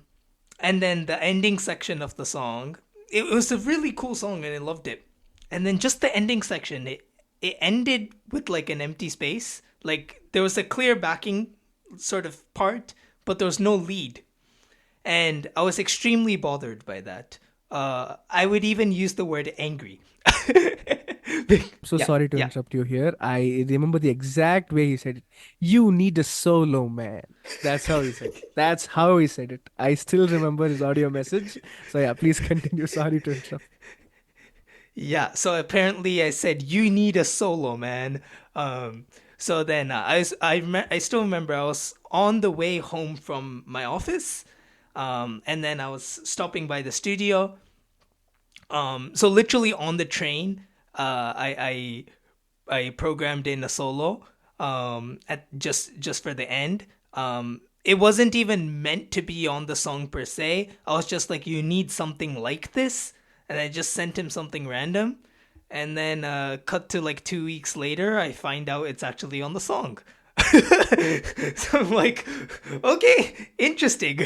and then the ending section of the song, it was a really cool song, and I loved it. And then just the ending section, it ended with like an empty space. Like there was a clear backing sort of part, but there was no lead, and I was extremely bothered by that. I would even use the word angry. So Yeah, sorry to yeah. interrupt you here. I remember the exact way he said it. You need a solo, man. That's how he said it. That's how he said it. I still remember his audio message. So yeah, please continue. Sorry to interrupt. Yeah, so apparently I said, you need a solo, man. Um, So then I still remember I was on the way home from my office, and then I was stopping by the studio. So literally on the train, I programmed in a solo at just for the end. It wasn't even meant to be on the song per se. I was just like, you need something like this, and I just sent him something random, and then cut to like 2 weeks later, I find out it's actually on the song. So I'm like, okay, interesting.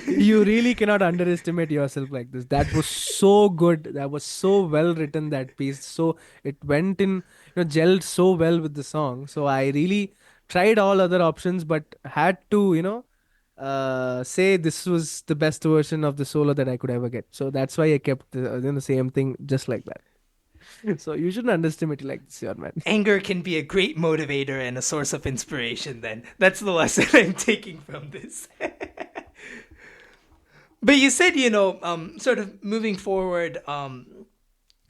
You really cannot underestimate yourself like this. That was so good. That was so well written, that piece. So it went in, gelled so well with the song. So I really tried all other options, but had to, say this was the best version of the solo that I could ever get. So that's why I kept the same thing just like that. So you shouldn't underestimate it like this, your man. Anger can be a great motivator and a source of inspiration, then. That's the lesson I'm taking from this. But you said, sort of moving forward,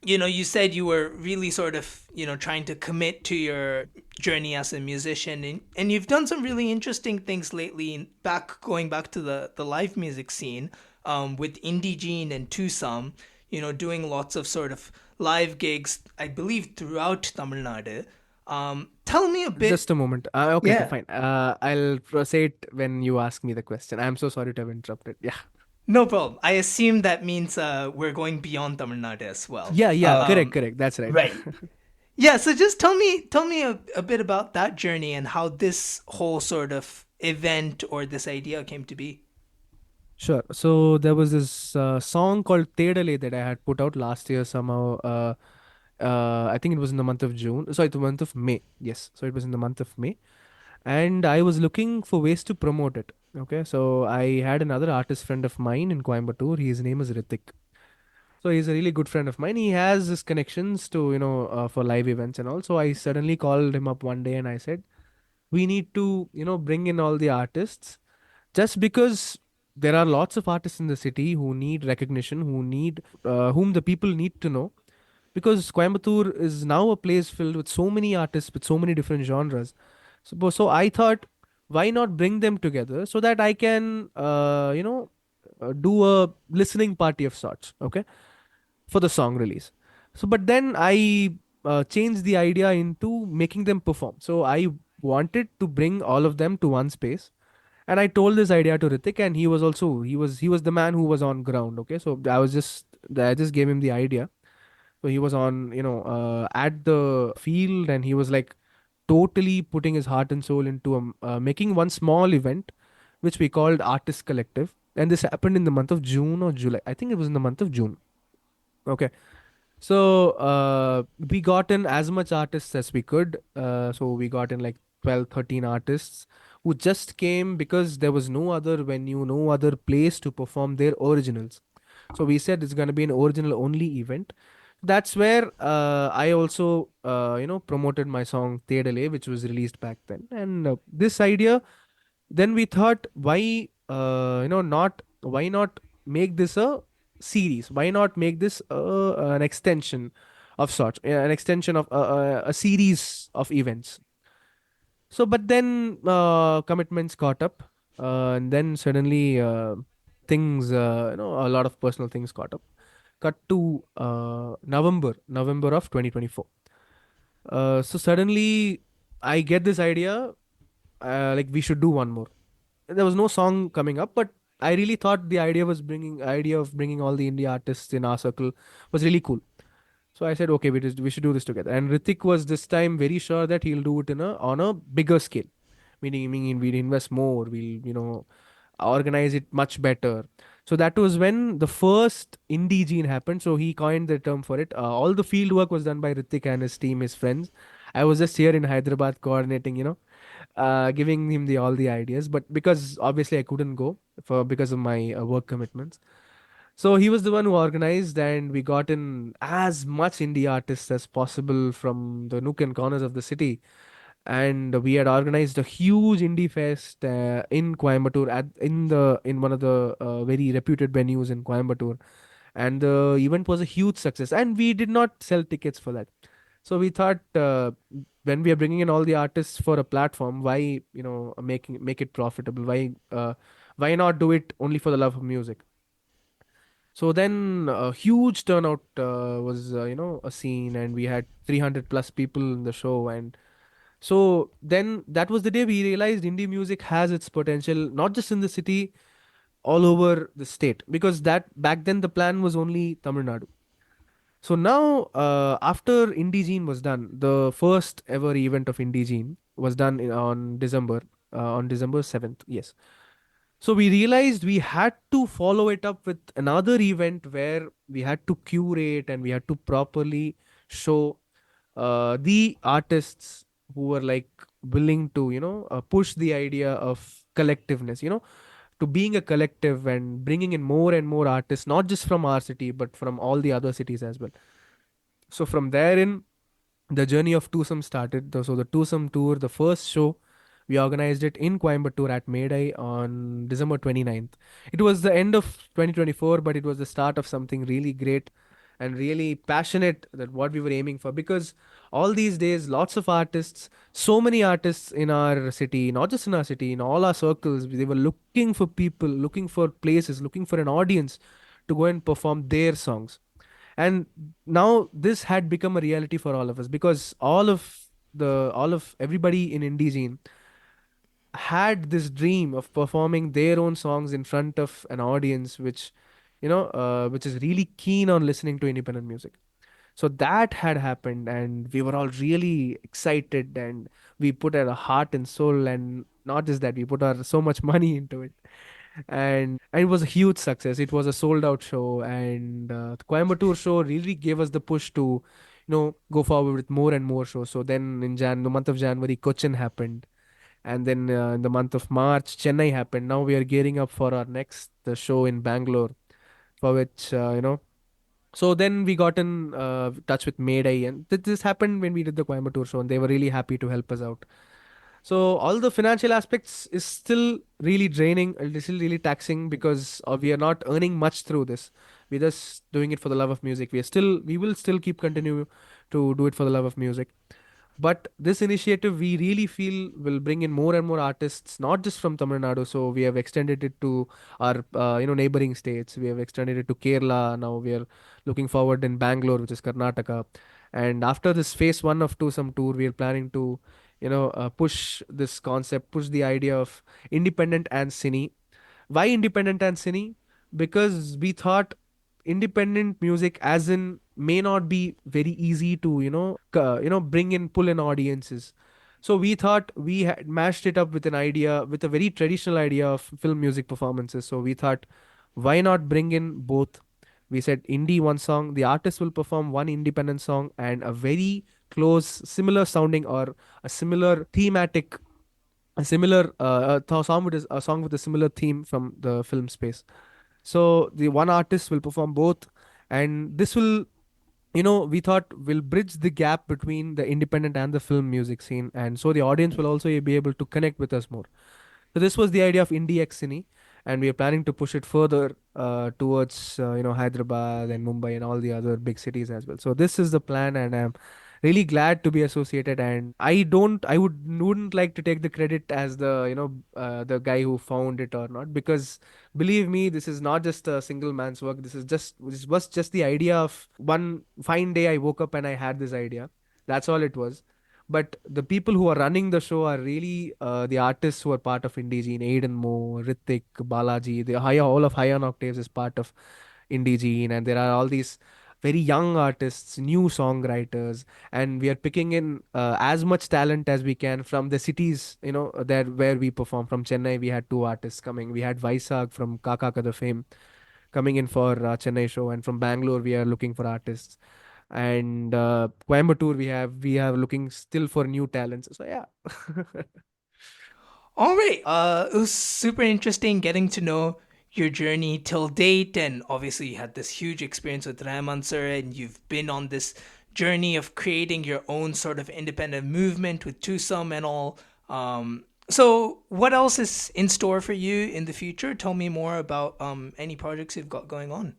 you said you were really sort of, trying to commit to your journey as a musician, and you've done some really interesting things lately, going back to the live music scene, with Indie Gene and Tusam, doing lots of sort of live gigs, I believe, throughout Tamil Nadu. Tell me a bit. Just a moment. Okay, okay, Yeah. fine. I'll proceed when you ask me the question. I'm so sorry to have interrupted. Yeah. No problem. I assume that means we're going beyond Tamil Nadu as well. Yeah, yeah, correct, correct. That's right. Right. Yeah, so just tell me a bit about that journey and how this whole sort of event or this idea came to be. Sure. So there was this song called Tedale that I had put out last year somehow. I think it was in the month of June. Sorry, the month of May. Yes. So it was in the month of May. And I was looking for ways to promote it. Okay. So I had another artist friend of mine in Coimbatore. His name is Ritik. So he's a really good friend of mine. He has his connections to, for live events and all. So I suddenly called him up one day and I said, we need to, bring in all the artists, just because there are lots of artists in the city who need recognition, whom the people need to know. Because Coimbatore is now a place filled with so many artists with so many different genres. So I thought, why not bring them together so that I can, do a listening party of sorts. Okay, for the song release. So, but then I changed the idea into making them perform. So I wanted to bring all of them to one space, and I told this idea to Ritik, and he was the man who was on ground. Okay, so I just gave him the idea. So he was on, at the field, and he was like totally putting his heart and soul into making one small event, which we called Artist Collective. And this happened in the month of June or July. I think it was in the month of June. Okay. So we got in as much artists as we could. So we got in like 12, 13 artists who just came because there was no other venue, no other place to perform their originals. So we said it's going to be an original only event. That's where I also, promoted my song Tedale, which was released back then. And this idea, then we thought, why not make this a series? Why not make this an extension of sorts, an extension of a series of events? So, but then commitments caught up, and then suddenly things, a lot of personal things caught up. Cut to November of 2024. So suddenly I get this idea, like we should do one more. There was no song coming up, but I really thought the idea of bringing all the indie artists in our circle was really cool. So I said, okay, we should do this together. And Ritik was this time very sure that he'll do it on a bigger scale, meaning we'll invest more, we'll organize it much better. So that was when the first indie gene happened. So he coined the term for it. All the field work was done by Ritik and his team, his friends. I was just here in Hyderabad coordinating, giving him all the ideas. But because obviously I couldn't go because of my work commitments. So he was the one who organized, and we got in as much indie artists as possible from the nook and corners of the city. And we had organized a huge indie fest in Coimbatore in one of the very reputed venues in Coimbatore, and the event was a huge success. And we did not sell tickets for that. So we thought, when we are bringing in all the artists for a platform, why, make it profitable? Why not do it only for the love of music? So then a huge turnout was, a scene, and we had 300 plus people in the show. And so then that was the day we realized indie music has its potential, not just in the city, all over the state. Because that back then the plan was only Tamil Nadu. So now, after Indie was done, the first ever event of Indie was done on December 7th. Yes. So we realized we had to follow it up with another event where we had to curate and we had to properly show the artists who were like willing to, push the idea of collectiveness, to being a collective and bringing in more and more artists, not just from our city, but from all the other cities as well. So from therein, the journey of Twosome started. So the Twosome tour, the first show, we organized it in Coimbatore at Medai on December 29th. It was the end of 2024, but it was the start of something really great and really passionate, that what we were aiming for. Because all these days, lots of artists, so many artists in our city, not just in our city, in all our circles, they were looking for people, looking for places, looking for an audience to go and perform their songs. And now this had become a reality for all of us, because all of everybody in Indie had this dream of performing their own songs in front of an audience which is really keen on listening to independent music. So that had happened, and we were all really excited, and we put our heart and soul, and not just that, we put our so much money into it. And it was a huge success. It was a sold out show, and the Coimbatore show really gave us the push to, go forward with more and more shows. So then the month of January, Cochin happened, and then in the month of March, Chennai happened. Now we are gearing up for our next show in Bangalore, for which, so then we got in touch with Mayday, and this happened when we did the Coimbatore show, and they were really happy to help us out. So all the financial aspects is still really draining. It is still really taxing, because we are not earning much through this. We're just doing it for the love of music. We will still keep continue to do it for the love of music. But this initiative, we really feel, will bring in more and more artists, not just from Tamil Nadu. So we have extended it to our, neighboring states. We have extended it to Kerala. Now we are looking forward in Bangalore, which is Karnataka. And after this phase one of Twosome tour, we are planning to, push this concept, push the idea of independent and cine. Why independent and cine? Because we thought independent music, as in, may not be very easy to, bring in, pull in audiences. So we thought we had mashed it up with an idea, with a very traditional idea of film music performances. So we thought, why not bring in both? We said indie one song, the artist will perform one independent song, and a very close, similar sounding, or a similar thematic, a similar song with a song with a similar theme from the film space. So the one artist will perform both, and this will, we thought, will bridge the gap between the independent and the film music scene, and so the audience will also be able to connect with us more. So this was the idea of Indie X Cine, and we are planning to push it further towards, Hyderabad and Mumbai and all the other big cities as well. So this is the plan, and I'm really glad to be associated. And I wouldn't like to take the credit as the, the guy who found it or not, because believe me, this is not just a single man's work. This was just the idea of one fine day I woke up and I had this idea. That's all it was. But the people who are running the show are really the artists who are part of Indie, Aiden Mo, Ritik, Balaji. All of High on Octaves is part of Indie, and there are all these very young artists, new songwriters, and we are picking in as much talent as we can from the cities, there where we perform. From Chennai, we had two artists coming. We had Vaisag from Kaka Ka the Fame coming in for Chennai show, and from Bangalore, we are looking for artists. And Coimbatore, we have looking still for new talents. So yeah. All right. It was super interesting getting to know your journey till date, and obviously you had this huge experience with Rahman sir, and you've been on this journey of creating your own sort of independent movement with Twosome and all. So what else is in store for you in the future? Tell me more about any projects you've got going on.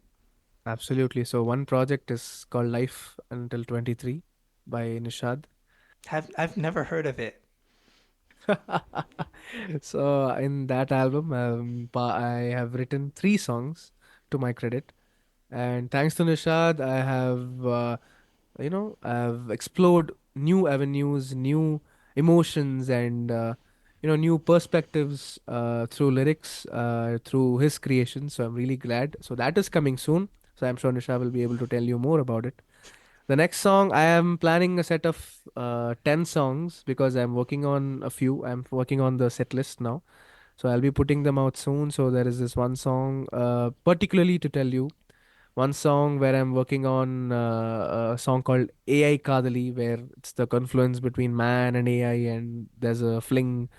Absolutely. So one project is called Life Until 23. by Nishad. I've never heard of it. So in that album, I have written three songs to my credit, and thanks to Nishad, I have I've explored new avenues, new emotions, and new perspectives through lyrics, through his creation. So I'm really glad. So that is coming soon. So I'm sure Nisha will be able to tell you more about it. The next song, I am planning a set of 10 songs because I'm working on a few. I'm working on the set list now. So I'll be putting them out soon. So there is this one song, particularly to tell you, one song where I'm working on a song called AI Kadali, where it's the confluence between man and AI, and there's a fling,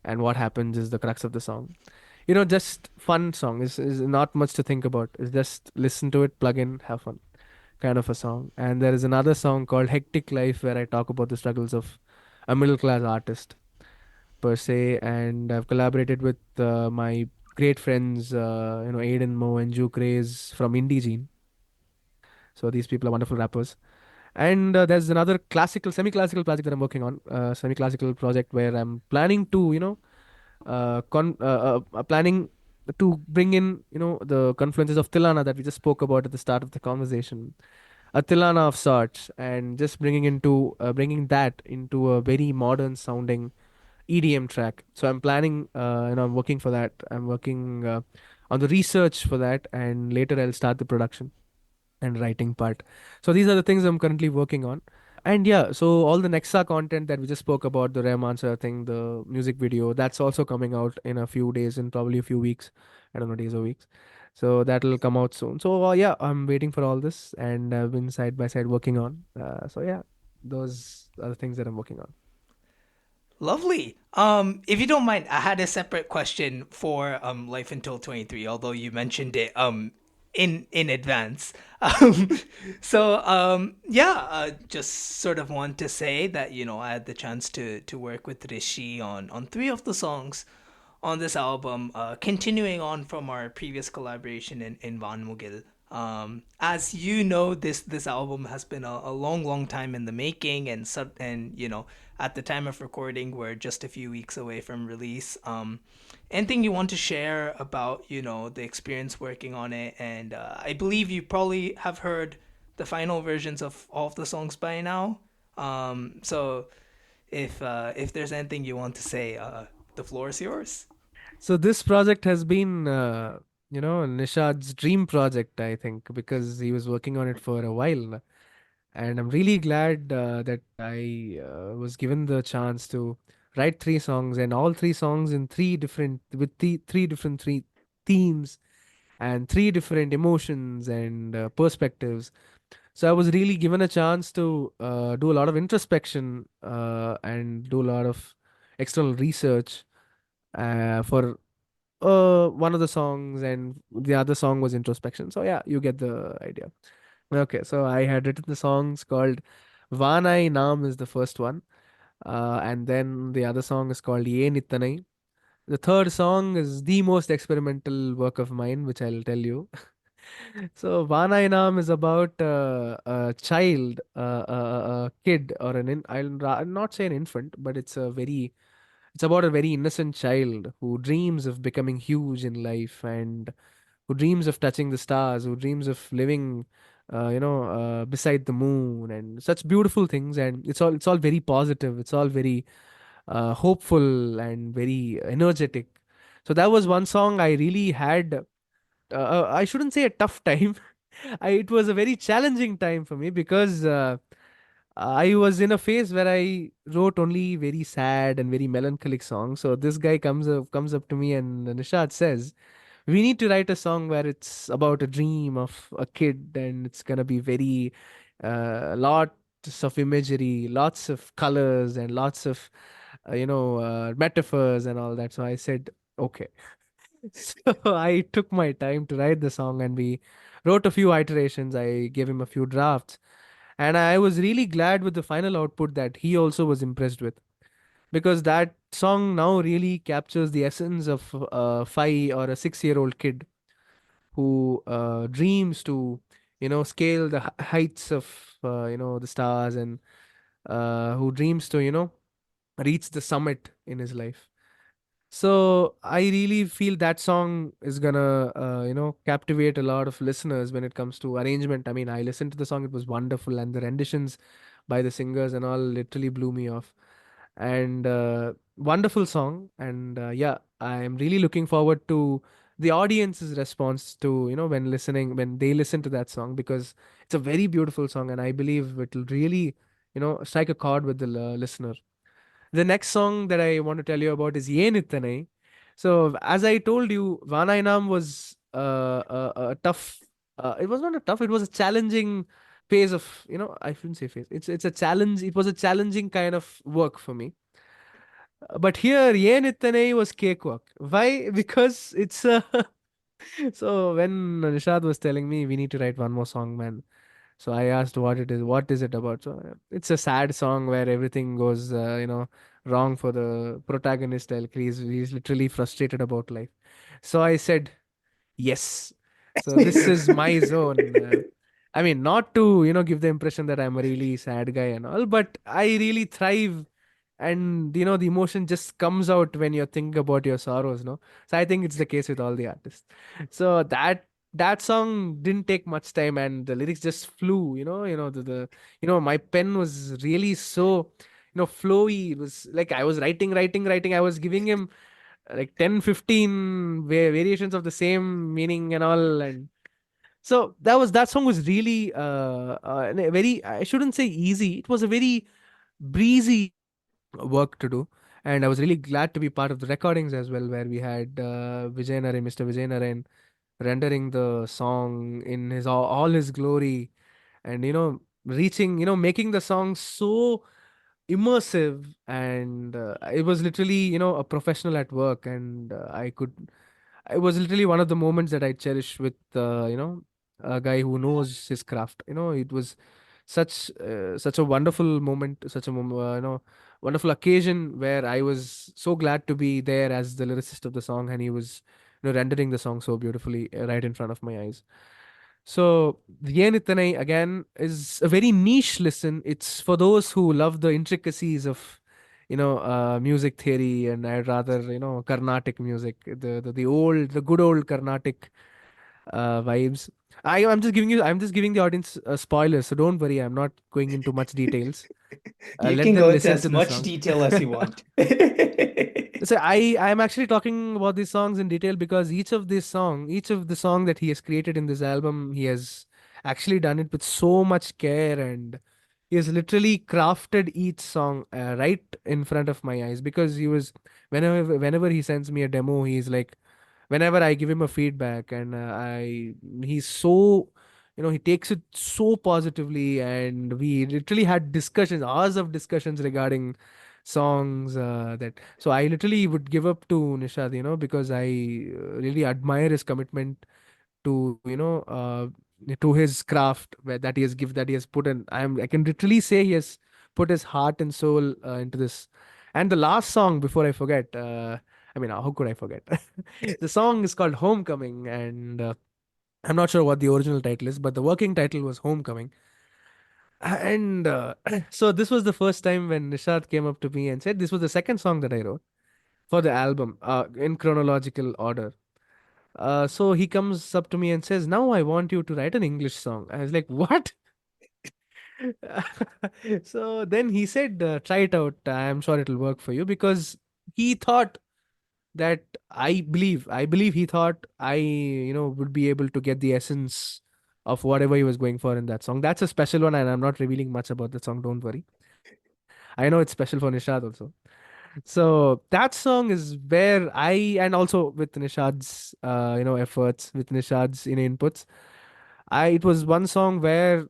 and what happens is the crux of the song. Just fun song. Is not much to think about. It's just listen to it, plug in, have fun kind of a song. And there is another song called Hectic Life where I talk about the struggles of a middle class artist per se. And I've collaborated with my great friends, Aiden Mo and Juke Reyes from Indie. So these people are wonderful rappers. And there's another semi-classical project that I'm working on, semi-classical project where I'm planning to, planning to bring in, the confluences of Tilana that we just spoke about at the start of the conversation, a Tilana of sorts, and just bringing that into a very modern sounding EDM track. So I'm planning, I'm working for that. I'm working on the research for that, and later I'll start the production and writing part. So these are the things I'm currently working on. And yeah, so all the Nexa content that we just spoke about, the Rahman sir thing, the music video, that's also coming out in a few days, in probably a few weeks. I don't know, days or weeks. So that'll come out soon. So yeah, I'm waiting for all this, and I've been side by side working on. So yeah, those are the things that I'm working on. Lovely. If you don't mind, I had a separate question for Life Until 23, although you mentioned it in advance. Um, just sort of want to say that I had the chance to work with Rishi on three of the songs on this album, continuing on from our previous collaboration in Van Mugil. As you know, this album has been a long time in the making, and at the time of recording, we're just a few weeks away from release. Anything you want to share about the experience working on it? And I believe you probably have heard the final versions of all of the songs by now. So if there's anything you want to say, the floor is yours. So this project has been, Nishad's dream project, I think, because he was working on it for a while. And I'm really glad that I was given the chance to write three songs, and all three songs in three different three themes and three different emotions and perspectives. So I was really given a chance to do a lot of introspection and do a lot of external research for one of the songs, and the other song was introspection. So yeah, you get the idea. Okay, so I had written the songs called Vanai Nam is the first one, and then the other song is called Ye Nittanai. The third song is the most experimental work of mine, which I'll tell you. So Vanai Nam is about a child, a kid, or I'll not say an infant, but it's about a very innocent child who dreams of becoming huge in life, and who dreams of touching the stars, who dreams of living, beside the moon, and such beautiful things. And it's all very positive. It's all very hopeful and very energetic. So that was one song I really had. I shouldn't say a tough time. It was a very challenging time for me because I was in a phase where I wrote only very sad and very melancholic songs. So this guy comes up to me, and Nishad says, "We need to write a song where it's about a dream of a kid, and it's gonna be very lots of imagery, lots of colors, and lots of metaphors and all that." So I said, "Okay." So I took my time to write the song, and we wrote a few iterations. I gave him a few drafts, and I was really glad with the final output that he also was impressed with, because that song now really captures the essence of a 5 or a 6-year-old kid who dreams to scale the heights of the stars, and who dreams to, reach the summit in his life. So I really feel that song is gonna, captivate a lot of listeners when it comes to arrangement. I mean, I listened to the song; it was wonderful, and the renditions by the singers and all literally blew me off. And wonderful song. And yeah, I am really looking forward to the audience's response to, when they listen to that song, because it's a very beautiful song, and I believe it will really, strike a chord with the listener. The next song that I want to tell you about is Yen Ittanai. So, as I told you, Vanainam was a tough. It was not a tough. It was a challenging phase of. I shouldn't say phase. It's a challenge. It was a challenging kind of work for me. But here, Yen Ittanai was cakewalk. Why? Because it's so when Nishad was telling me we need to write one more song, man. So I asked what is it about? So it's a sad song where everything goes, wrong for the protagonist. He's literally frustrated about life. So I said, yes. So this is my zone. I mean, not to, give the impression that I'm a really sad guy and all, but I really thrive, and the emotion just comes out when you're thinking about your sorrows, no. So I think it's the case with all the artists. So that song didn't take much time, and the lyrics just flew, my pen was really so, flowy. It was like I was writing. I was giving him like 10, 15 variations of the same meaning and all. And so that song was really a very, I shouldn't say easy, it was a very breezy work to do. And I was really glad to be part of the recordings as well, where we had Mr. Vijay Narayan rendering the song in his all his glory, and reaching, making the song so immersive. And it was literally, a professional at work. And it was literally one of the moments that I cherish with, a guy who knows his craft. It was such a wonderful moment, such a wonderful occasion, where I was so glad to be there as the lyricist of the song, and he was, rendering the song so beautifully, right in front of my eyes. So, Yenithanai again is a very niche listen. It's for those who love the intricacies of, music theory, and I'd rather, Carnatic music, the good old Carnatic vibes. I'm just giving the audience a spoiler, so don't worry. I'm not going into much details. You Let can them go into listen as to the much song. detail as you want. So I'm actually talking about these songs in detail because each of the song that he has created in this album, he has actually done it with so much care, and he has literally crafted each song right in front of my eyes. Because he was, whenever he sends me a demo, he's like, whenever I give him a feedback, and he's so, he takes it so positively, and we literally had discussions, hours of discussions regarding songs, that so I literally would give up to Nishad, because I really admire his commitment to, to his craft, that he has put in. I can literally say he has put his heart and soul into this. And the last song, before I forget, I mean, how could I forget? The song is called Homecoming, and I'm not sure what the original title is, but the working title was Homecoming. And so this was the first time when Nishad came up to me and said this was the second song that I wrote for the album, in chronological order. So he comes up to me and says, "Now I want you to write an English song." I was like, "What?" So then he said, "Try it out. I'm sure it'll work for you," because he thought that I believe he thought I, would be able to get the essence of whatever he was going for in that song. That's a special one, and I'm not revealing much about the song. Don't worry. I know it's special for Nishad also. So that song is where and also with Nishad's, efforts, with Nishad's, inputs. It was one song where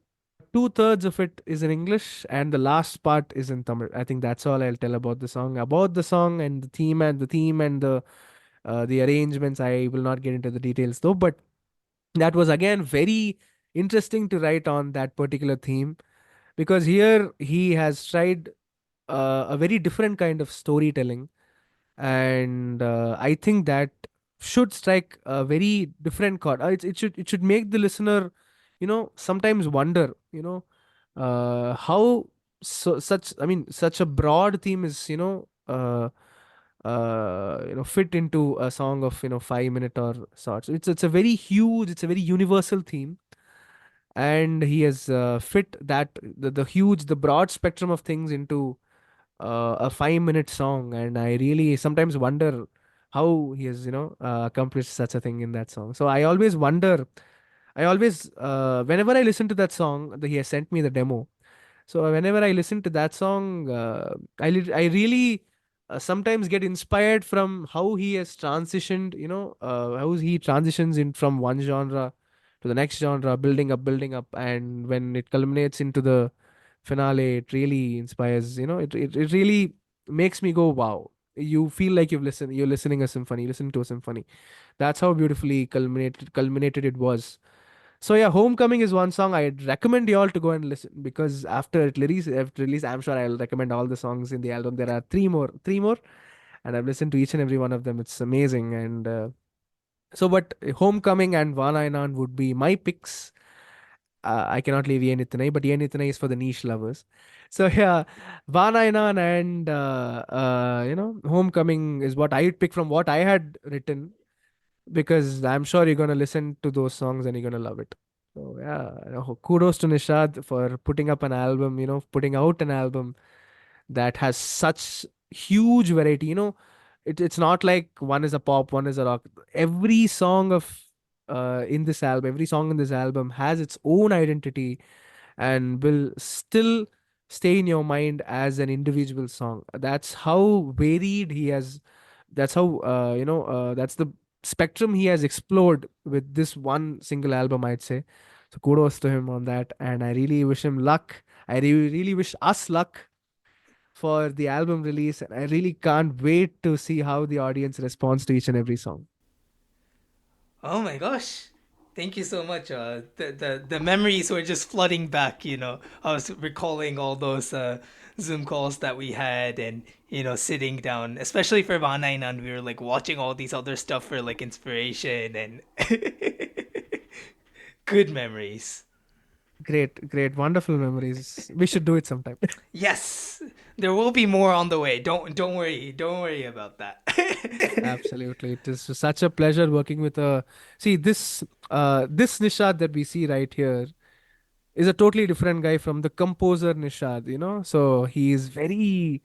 two-thirds of it is in English and the last part is in Tamil. I think that's all I'll tell about the song. About the song and the theme and the arrangements. I will not get into the details though, but that was again very interesting to write on that particular theme, because here he has tried a very different kind of storytelling. And I think that should strike a very different chord. It should make the listener, sometimes wonder, how such a broad theme is, fit into a song of, 5 minute or sorts. It's a very huge, it's a very universal theme, and he has fit the broad spectrum of things into a 5 minute song. And I really sometimes wonder how he has, accomplished such a thing in that song. So I always, whenever I listen to that song, he has sent me the demo. So whenever I listen to that song, I really sometimes get inspired from how he has transitioned, how he transitions in from one genre to the next genre, building up, and when it culminates into the finale, it really inspires. It really makes me go, wow. You feel like you're listening a symphony, listening to a symphony. That's how beautifully culminated it was. So yeah, Homecoming is one song I'd recommend you all to go and listen, because after release, I'm sure I'll recommend all the songs in the album. There are three more, and I've listened to each and every one of them. It's amazing. And but Homecoming and Vanainan would be my picks. I cannot leave Ye Nithanai, but Ye Nithanai is for the niche lovers. So yeah, Vanainan and Homecoming is what I would pick from what I had written, because I'm sure you're gonna listen to those songs and you're gonna love it. So yeah, kudos to Nishad for putting up an album, putting out an album that has such huge variety. It's not like one is a pop, one is a rock. Every song of every song in this album has its own identity and will still stay in your mind as an individual song. That's how varied he has. That's how that's the spectrum he has explored with this one single album, I'd say. So kudos to him on that, and I really wish him luck. I really wish us luck for the album release, and I really can't wait to see how the audience responds to each and every song. Oh my gosh. Thank you so much. The memories were just flooding back, I was recalling all those Zoom calls that we had, and, sitting down, especially for Vanainan, we were like watching all these other stuff for like inspiration and good memories. Great, great, wonderful memories. We should do it sometime. Yes, there will be more on the way. Don't worry about that. Absolutely. It is such a pleasure working with a see this Nishad that we see right here is a totally different guy from the composer Nishad, So he is very,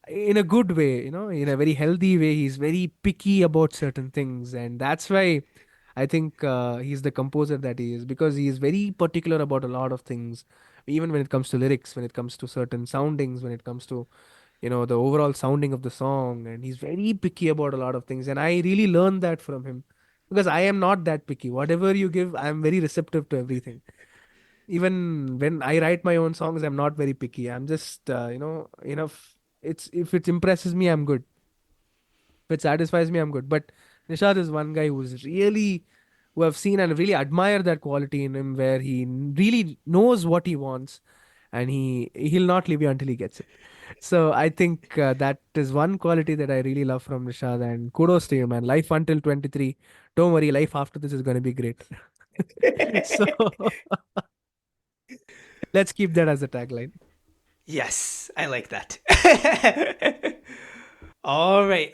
in a good way, in a very healthy way. He's very picky about certain things, and that's why I think he's the composer that he is, because he is very particular about a lot of things, even when it comes to lyrics, when it comes to certain soundings, when it comes to the overall sounding of the song. And he's very picky about a lot of things, and I really learned that from him, because I am not that picky. Whatever you give, I'm very receptive to everything. Even when I write my own songs, I'm not very picky. I'm just enough. It's if it impresses me, I'm good. If it satisfies me, I'm good. But Nishad is one guy who I've seen and really admire that quality in him, where he really knows what he wants, and he'll not leave you until he gets it. So I think that is one quality that I really love from Nishad, and kudos to you, man. Life until 23. Don't worry, life after this is going to be great. So let's keep that as a tagline. Yes, I like that. All right.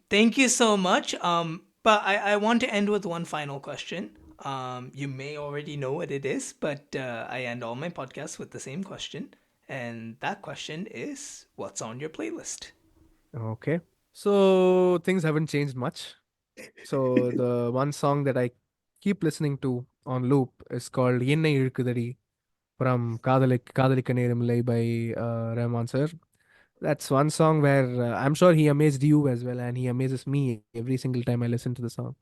Thank you so much. But I want to end with one final question. You may already know what it is, but I end all my podcasts with the same question. And that question is, what's on your playlist? Okay. So things haven't changed much. So the one song that I keep listening to on loop is called Yenna Irukudari from Kadalika Neramilai by Rahman sir. That's one song where I'm sure he amazed you as well, and he amazes me every single time I listen to the song.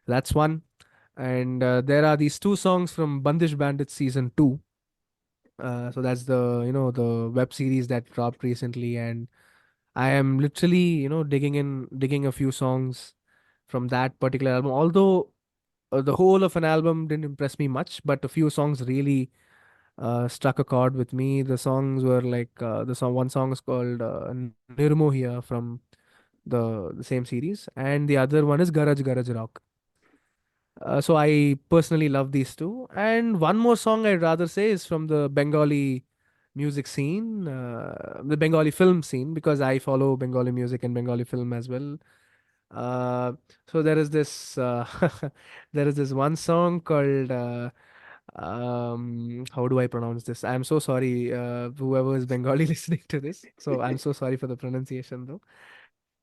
That's one. And there are these two songs from Bandish Bandits season 2. So that's the web series that dropped recently, and I am literally digging a few songs from that particular album. Although the whole of an album didn't impress me much, but a few songs really struck a chord with me. The songs were like one song is called Nirmohia from the same series, and the other one is Garaj Garaj Rock. So I personally love these two. And one more song I'd rather say is from the Bengali music scene, the Bengali film scene, because I follow Bengali music and Bengali film as well. So there is this there is this one song called how do I pronounce this? I'm so sorry, whoever is Bengali listening to this. So I'm so sorry for the pronunciation though.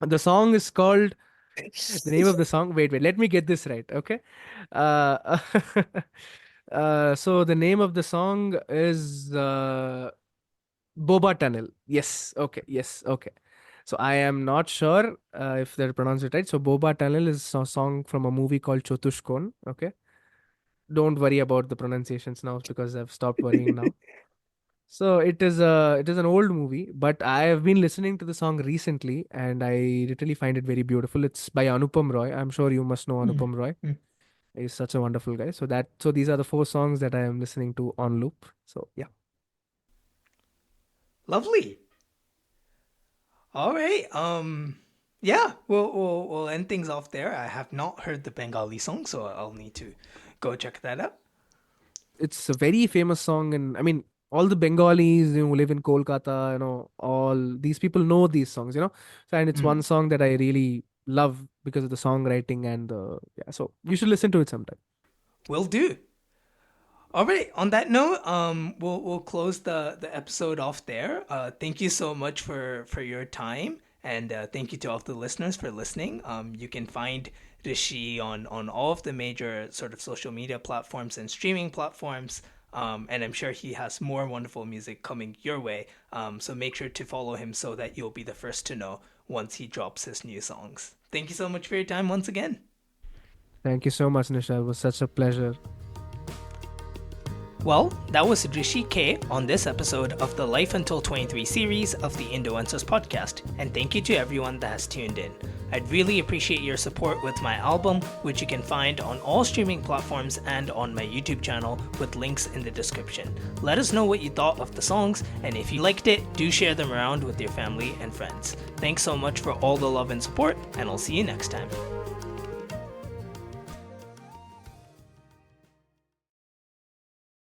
The song is called the name of the song. Wait, let me get this right. Okay. Uh, so the name of the song is Boba Tunnel. Yes. Okay. Yes. Okay. So I am not sure if they pronounce it right. So Boba Tunnel is a song from a movie called Chotushkon. Okay. Don't worry about the pronunciations now because I've stopped worrying now. So it is an old movie, but I have been listening to the song recently and I literally find it very beautiful. It's by Anupam Roy. I'm sure you must know Mm, Anupam Roy. mm. He's such a wonderful guy. So these are the four songs that I am listening to on loop. So yeah. Lovely. All right. Yeah, we'll end things off there. I have not heard the Bengali song, so I'll need to go check that out. It's a very famous song, and I mean all the Bengalis who live in Kolkata, all these people know these songs, So and it's one Mm. song that I really love because of the songwriting and the yeah. So you should listen to it sometime. Will do. All right. On that note, we'll close the episode off there. Thank you so much for your time, and thank you to all the listeners for listening. You can find Rishi on all of the major sort of social media platforms and streaming platforms. And I'm sure he has more wonderful music coming your way. So make sure to follow him so that you'll be the first to know once he drops his new songs. Thank you so much for your time once again. Thank you so much, Nisha. It was such a pleasure. Well, that was Rishi K on this episode of the Life Until 23 series of the Indoencers Podcast, and thank you to everyone that has tuned in. I'd really appreciate your support with my album, which you can find on all streaming platforms and on my YouTube channel with links in the description. Let us know what you thought of the songs, and if you liked it, do share them around with your family and friends. Thanks so much for all the love and support, and I'll see you next time.